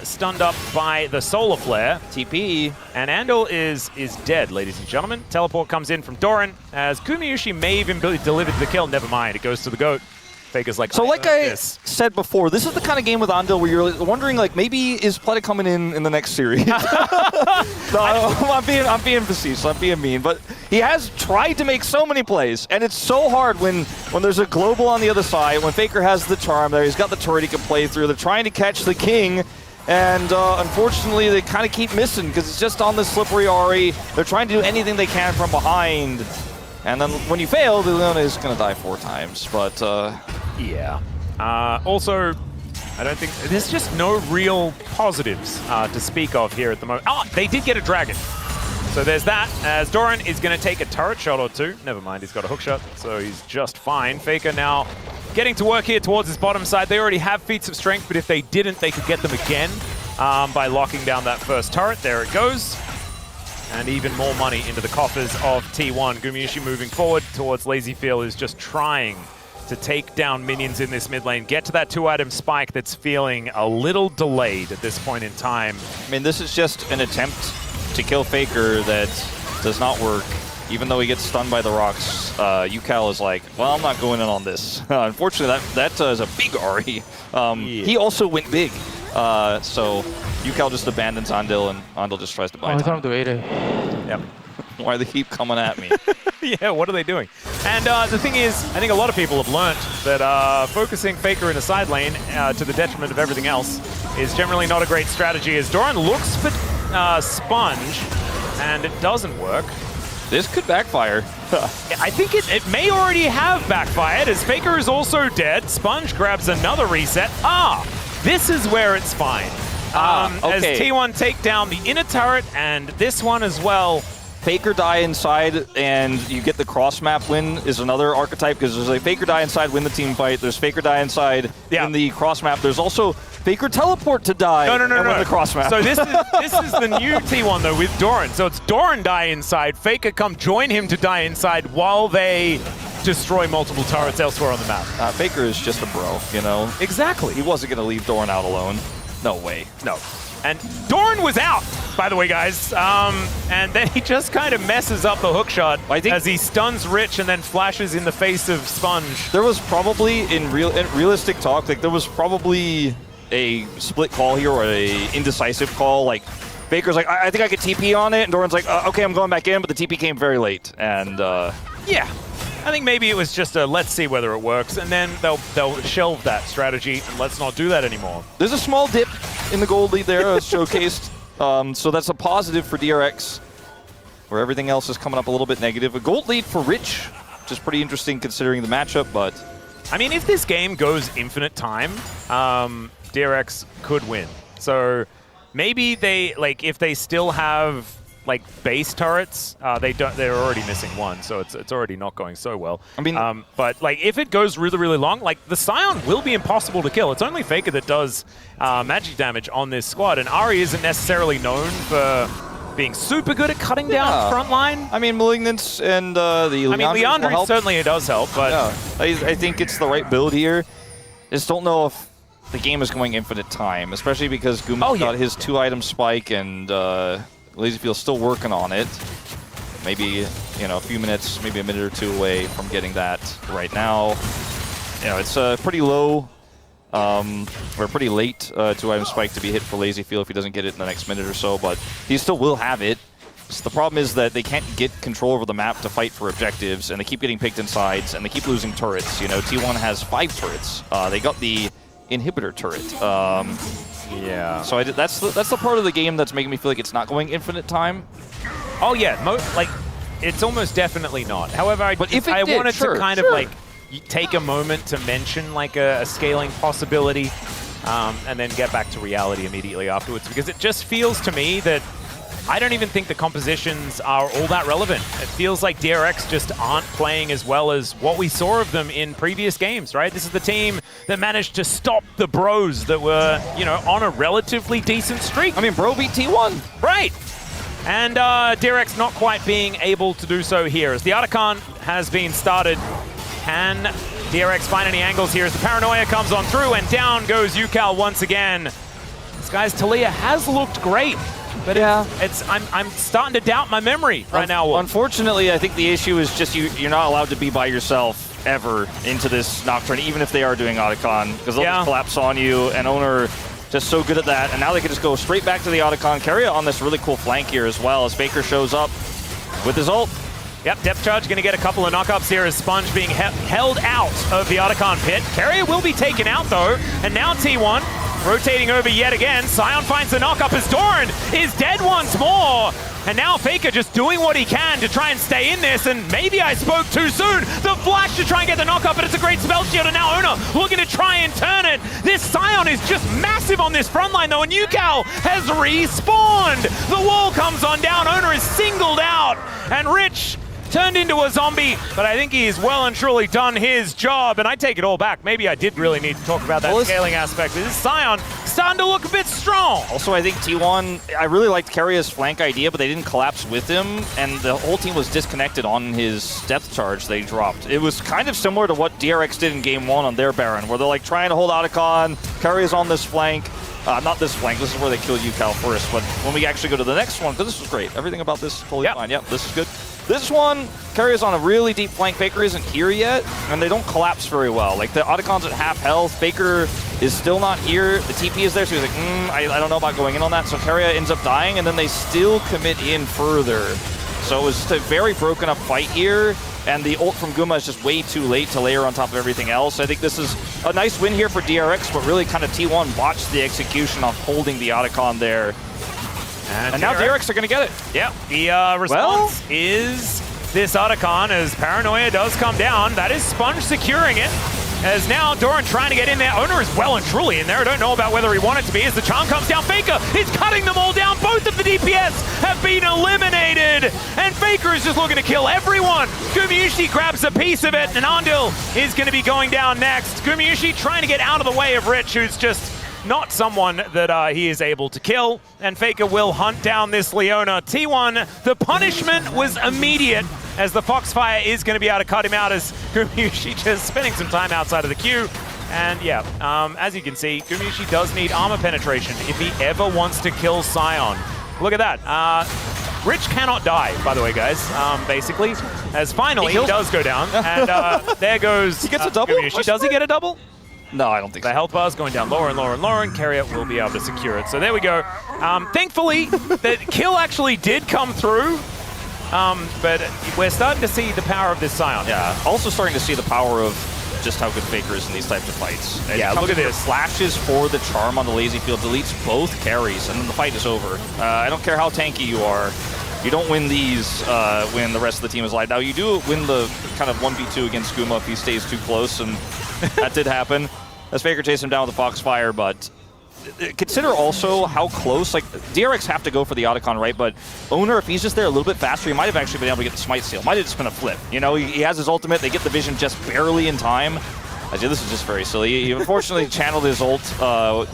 A: stunned up by the Solar Flare.
B: TP.
A: And Andil is dead, ladies and gentlemen. Teleport comes in from Doran, as Gumayushi may even be delivered the kill. Never mind, it goes to the GOAT. FAKER's like,
B: so like I said before, this is the kind of game with Andil where you're wondering, like, maybe is Pleta coming in the next series? No, I'm being facetious, I'm being mean, but he has tried to make so many plays, and it's so hard when there's a global on the other side, when FAKER has the charm there, he's got the turret he can play through, they're trying to catch the king, and unfortunately they kind of keep missing because it's just on the slippery Ahri. They're trying to do anything they can from behind. And then when you fail, the Leona is going to die 4 times, but...
A: yeah. Also, I don't think... There's just no real positives to speak of here at the moment. Oh, they did get a dragon. So there's that, as Doran is going to take a turret shot or 2. Never mind, he's got a hook shot, so he's just fine. FAKER now getting to work here towards his bottom side. They already have feats of strength, but if they didn't, they could get them again by locking down that first turret. There it goes. And even more money into the coffers of T1. Gumayushi moving forward towards LazyField, is just trying to take down minions in this mid lane, get to that 2-item spike that's feeling a little delayed at this point in time.
B: I mean, this is just an attempt to kill FAKER that does not work. Even though he gets stunned by the rocks, Yukao is like, well, I'm not going in on this. Unfortunately, that is a big Ahri. Yeah. He also went big. So Yukao just abandons Andil, and Andil just tries to buy time.
A: Yep.
B: Why they keep coming at me?
A: Yeah, what are they doing? And the thing is, I think a lot of people have learnt that focusing FAKER in a side lane to the detriment of everything else is generally not a great strategy, as Doran looks for Sponge, and it doesn't work.
B: This could backfire.
A: I think it may already have backfired, as FAKER is also dead. Sponge grabs another reset. This is where it's fine.
B: Okay.
A: As T1 take down the inner turret, and this one as well.
B: Faker die inside and you get the cross map win is another archetype, because there's like Faker die inside, win the team fight. There's Faker die inside in the cross map. There's also Faker teleport to die and win the cross map.
A: So this is the new T1 though with Doran. So it's Doran die inside, Faker come join him to die inside while they destroy multiple turrets elsewhere on the map.
B: Faker is just a bro, you know?
A: Exactly.
B: He wasn't going to leave Doran out alone. No way.
A: No. And Doran was out, by the way, guys. And then he just kind of messes up the hook shot as he stuns Rich and then flashes in the face of Sponge.
B: There was probably, in realistic talk, like there was probably a split call here or a indecisive call. Like Faker's like, I think I could TP on it, and Doran's like, okay, I'm going back in, but the TP came very late. And
A: yeah. I think maybe it was just a let's see whether it works, and then they'll shelve that strategy and let's not do that anymore.
B: There's a small dip in the gold lead there as showcased, so that's a positive for DRX, where everything else is coming up a little bit negative. A gold lead for Rich, which is pretty interesting considering the matchup, but...
A: I mean, if this game goes infinite time, DRX could win. So maybe they, like, if they still have... like base turrets, they're already missing one, so it's already not going so well.
B: I mean,
A: but like if it goes really, really long, like the Scion will be impossible to kill. It's only Faker that does magic damage on this squad, and Ahri isn't necessarily known for being super good at cutting down front line.
B: I mean, Malignance and the
A: Leandrin certainly it does help, but
B: I think it's the right build here. I just don't know if the game is going infinite time, especially because Guma's got his 2-item spike and LazyField's still working on it. Maybe, you know, a few minutes, maybe a minute or two away from getting that right now. You know, it's pretty low, or pretty late 2-item spike to be hit for LazyField if he doesn't get it in the next minute or so, but he still will have it. So the problem is that they can't get control over the map to fight for objectives, and they keep getting picked in sides, and they keep losing turrets. You know, T1 has 5 turrets. They got the inhibitor turret.
A: Yeah.
B: So that's the part of the game that's making me feel like it's not going infinite time.
A: Oh yeah, like it's almost definitely not. However, I wanted to kind of like take a moment to mention like a scaling possibility, and then get back to reality immediately afterwards, because it just feels to me that I don't even think the compositions are all that relevant. It feels like DRX just aren't playing as well as what we saw of them in previous games, right? This is the team that managed to stop the Bros that were, you know, on a relatively decent streak.
B: I mean, Bro beat T1.
A: Right. And DRX not quite being able to do so here. As the Archon has been started, can DRX find any angles here as the Paranoia comes on through, and down goes Yukal once again. This guy's Talia has looked great. But I'm starting to doubt my memory right now.
B: Unfortunately, I think the issue is just you're not allowed to be by yourself ever into this Nocturne, even if they are doing Otacon, because they'll just collapse on you, and Owner just so good at that. And now they can just go straight back to the Otacon. Keria on this really cool flank here as well, as Faker shows up with his ult.
A: Yep, Depth Charge going to get a couple of knockups here as Sponge being held out of the Otacon pit. Keria will be taken out though, and now T1 rotating over yet again. Scion finds the knockup as Doran is dead once more. And now Faker just doing what he can to try and stay in this, and maybe I spoke too soon. The flash to try and get the knockup, but it's a great spell shield, and now Owner looking to try and turn it. This Scion is just massive on this front line though, and Yukal has respawned. The wall comes on down, Owner is singled out, and Rich turned into a zombie, but I think he's well and truly done his job, and I take it all back. Maybe I did really need to talk about that scaling aspect. This is Scion starting to look a bit strong.
B: Also, I think T1, I really liked Keria's flank idea, but they didn't collapse with him, and the whole team was disconnected on his depth charge they dropped. It was kind of similar to what DRX did in Game 1 on their Baron, where they're like trying to hold Otacon, Keria's on this flank. Not this flank, this is where they killed Yukal first, but when we actually go to the next one, because this was great, everything about this is totally fine. Yep, this is good. This one, Keria's on a really deep flank. Faker isn't here yet, and they don't collapse very well. Like, the Otacon's at half health. Faker is still not here. The TP is there, so he's like, I don't know about going in on that. So Keria ends up dying, and then they still commit in further. So it was just a very broken up fight here, and the ult from Guma is just way too late to layer on top of everything else. I think this is a nice win here for DRX, but really kind of T1 botched the execution of holding the Otacon there. And now DRX are going to get it.
A: Yeah, the response is this Otacon as Paranoia does come down. That is Sponge securing it. As now Doran trying to get in there. Owner is well and truly in there. I don't know about whether he wanted to be. As the charm comes down, FAKER is cutting them all down. Both of the DPS have been eliminated. And FAKER is just looking to kill everyone. Gumayusi grabs a piece of it, and Andil is going to be going down next. Gumayusi trying to get out of the way of Rich, who's just not someone that he is able to kill. And FAKER will hunt down this Leona. T1, the punishment was immediate, as the Foxfire is going to be able to cut him out, as Gumayusi just spending some time outside of the queue. And yeah, as you can see, Gumayusi does need armor penetration if he ever wants to kill Sion. Look at that. Rich cannot die, by the way, guys, basically, as finally he does go down. And there goes
B: he gets a double?
A: Gumayusi. Does he get a double?
B: No, I don't think so.
A: The health bar is going down lower and lower and lower, and Carrier will be able to secure it. So there we go. Thankfully, the kill actually did come through. But we're starting to see the power of this Sion.
B: Yeah, also starting to see the power of just how good FAKER is in these types of fights. And
A: yeah, look at this.
B: Slashes for the charm on the lazy field, deletes both carries, and then the fight is over. I don't care how tanky you are. You don't win these when the rest of the team is alive. Now, you do win the kind of 1v2 against Guma if he stays too close, and that did happen. As FAKER chased him down with the Foxfire, but consider also how close, like, DRX have to go for the Otacon, right? But Owner, if he's just there a little bit faster, he might have actually been able to get the Smite Seal. Might have just been a flip. You know, he has his ultimate, they get the vision just barely in time. This is just very silly. He unfortunately channeled his ult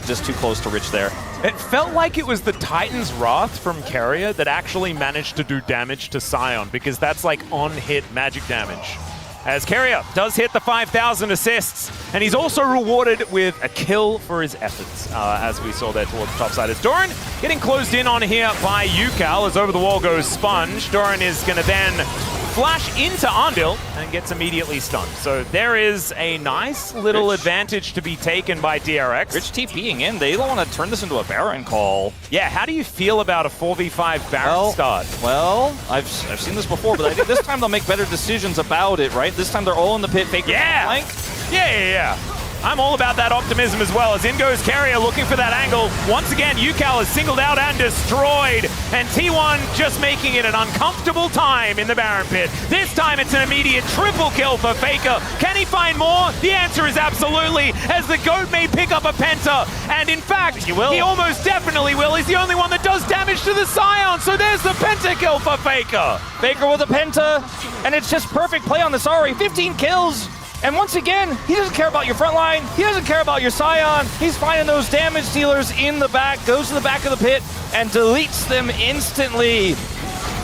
B: just too close to Rich there.
A: It felt like it was the Titan's Wrath from Carrier that actually managed to do damage to Sion, because that's like on-hit magic damage. As Carrier does hit the 5,000 assists, and he's also rewarded with a kill for his efforts, as we saw there towards the top side. As Doran getting closed in on here by Yukal, as over the wall goes Sponge. Doran is going to then flash into Andil and gets immediately stunned. So there is a nice little advantage to be taken by DRX.
B: Rich TPing in. They don't want to turn this into a Baron call.
A: Yeah, how do you feel about a 4v5 Baron start?
B: Well, I've seen this before, but I think this time they'll make better decisions about it, right? This time they're all in the pit. FAKER flank.
A: Yeah. I'm all about that optimism as well, as in goes Carrier looking for that angle. Once again, Yukal is singled out and destroyed, and T1 just making it an uncomfortable time in the Baron pit. This time it's an immediate triple kill for FAKER. Can he find more? The answer is absolutely, as the GOAT may pick up a Penta, and in fact, he almost definitely will. He's the only one that does damage to the Scion, so there's the Penta kill for FAKER.
B: FAKER with a Penta, and it's just perfect play on this Ahri. 15 kills. And once again, he doesn't care about your front line. He doesn't care about your Scion. He's finding those damage dealers in the back, goes to the back of the pit, and deletes them instantly.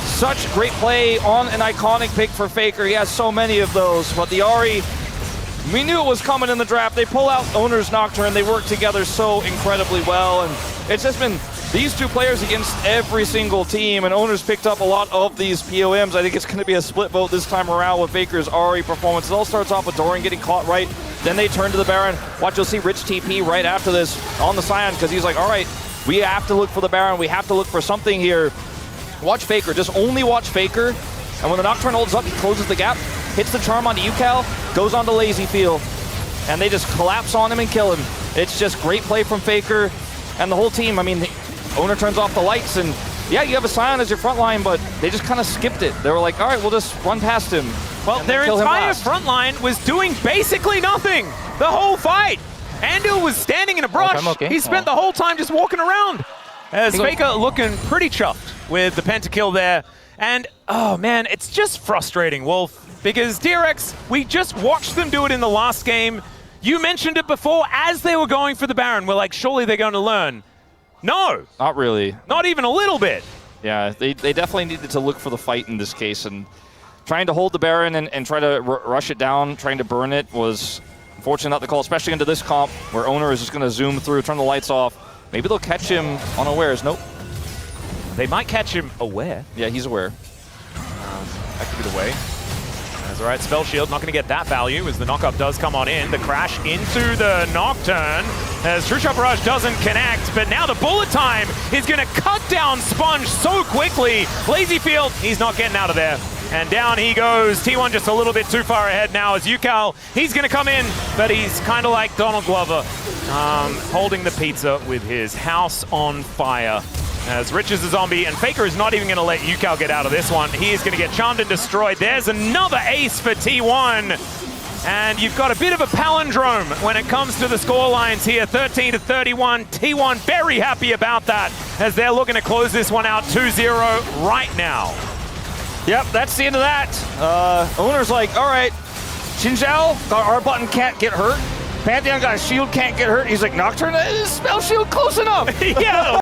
B: Such great play on an iconic pick for FAKER. He has so many of those. But the Ahri, we knew it was coming in the draft. They pull out Owner's Nocturne. They work together so incredibly well. And it's just been these two players against every single team, and Owner's picked up a lot of these POMs. I think it's going to be a split vote this time around with FAKER's Ahri performance. It all starts off with Doran getting caught right, then they turn to the Baron. Watch, you'll see Rich TP right after this on the Scion, because he's like, all right, we have to look for the Baron. We have to look for something here. Watch FAKER, just only watch FAKER, and when the Nocturne holds up, he closes the gap, hits the charm onto Yukal, goes onto Lazy Field, and they just collapse on him and kill him. It's just great play from FAKER and the whole team. I mean, Owner turns off the lights, and yeah, you have a Scion as your front line, but they just kind of skipped it. They were like, all right, we'll just run past him.
A: Well, their entire front line was doing basically nothing the whole fight. Andil was standing in a brush.
D: Okay.
A: He spent the whole time just walking around. As FAKER looking pretty chuffed with the pentakill there. And, oh man, it's just frustrating, Wolf, because DRX, we just watched them do it in the last game. You mentioned it before as they were going for the Baron. We're like, surely they're going to learn. No.
B: Not really.
A: Not even a little bit.
B: Yeah, they definitely needed to look for the fight in this case, and trying to hold the Baron and try to rush it down, trying to burn it was unfortunately not the call, especially into this comp where Owner is just going to zoom through, turn the lights off. Maybe they'll catch him unawares. Nope.
A: They might catch him aware.
B: Yeah, he's aware.
A: That could be the way. That's all right, Spell Shield, not going to get that value as the knockup does come on in. The crash into the Nocturne as True Shot Barrage doesn't connect, but now the bullet time is going to cut down Sponge so quickly. Lazy Field, he's not getting out of there. And down he goes. T1 just a little bit too far ahead now as Yukal, he's going to come in, but he's kind of like Donald Glover, holding the pizza with his house on fire. As Rich is a zombie, and FAKER is not even going to let Yukal get out of this one. He is going to get charmed and destroyed. There's another ace for T1. And you've got a bit of a palindrome when it comes to the score lines here. 13-31. T1 very happy about that as they're looking to close this one out 2-0 right now.
B: Yep, that's the end of that. Owner's like, all right, Xinjiao, our button can't get hurt. Pantheon got a shield, can't get hurt. He's like, Nocturne is spell shield close enough.
A: Yeah.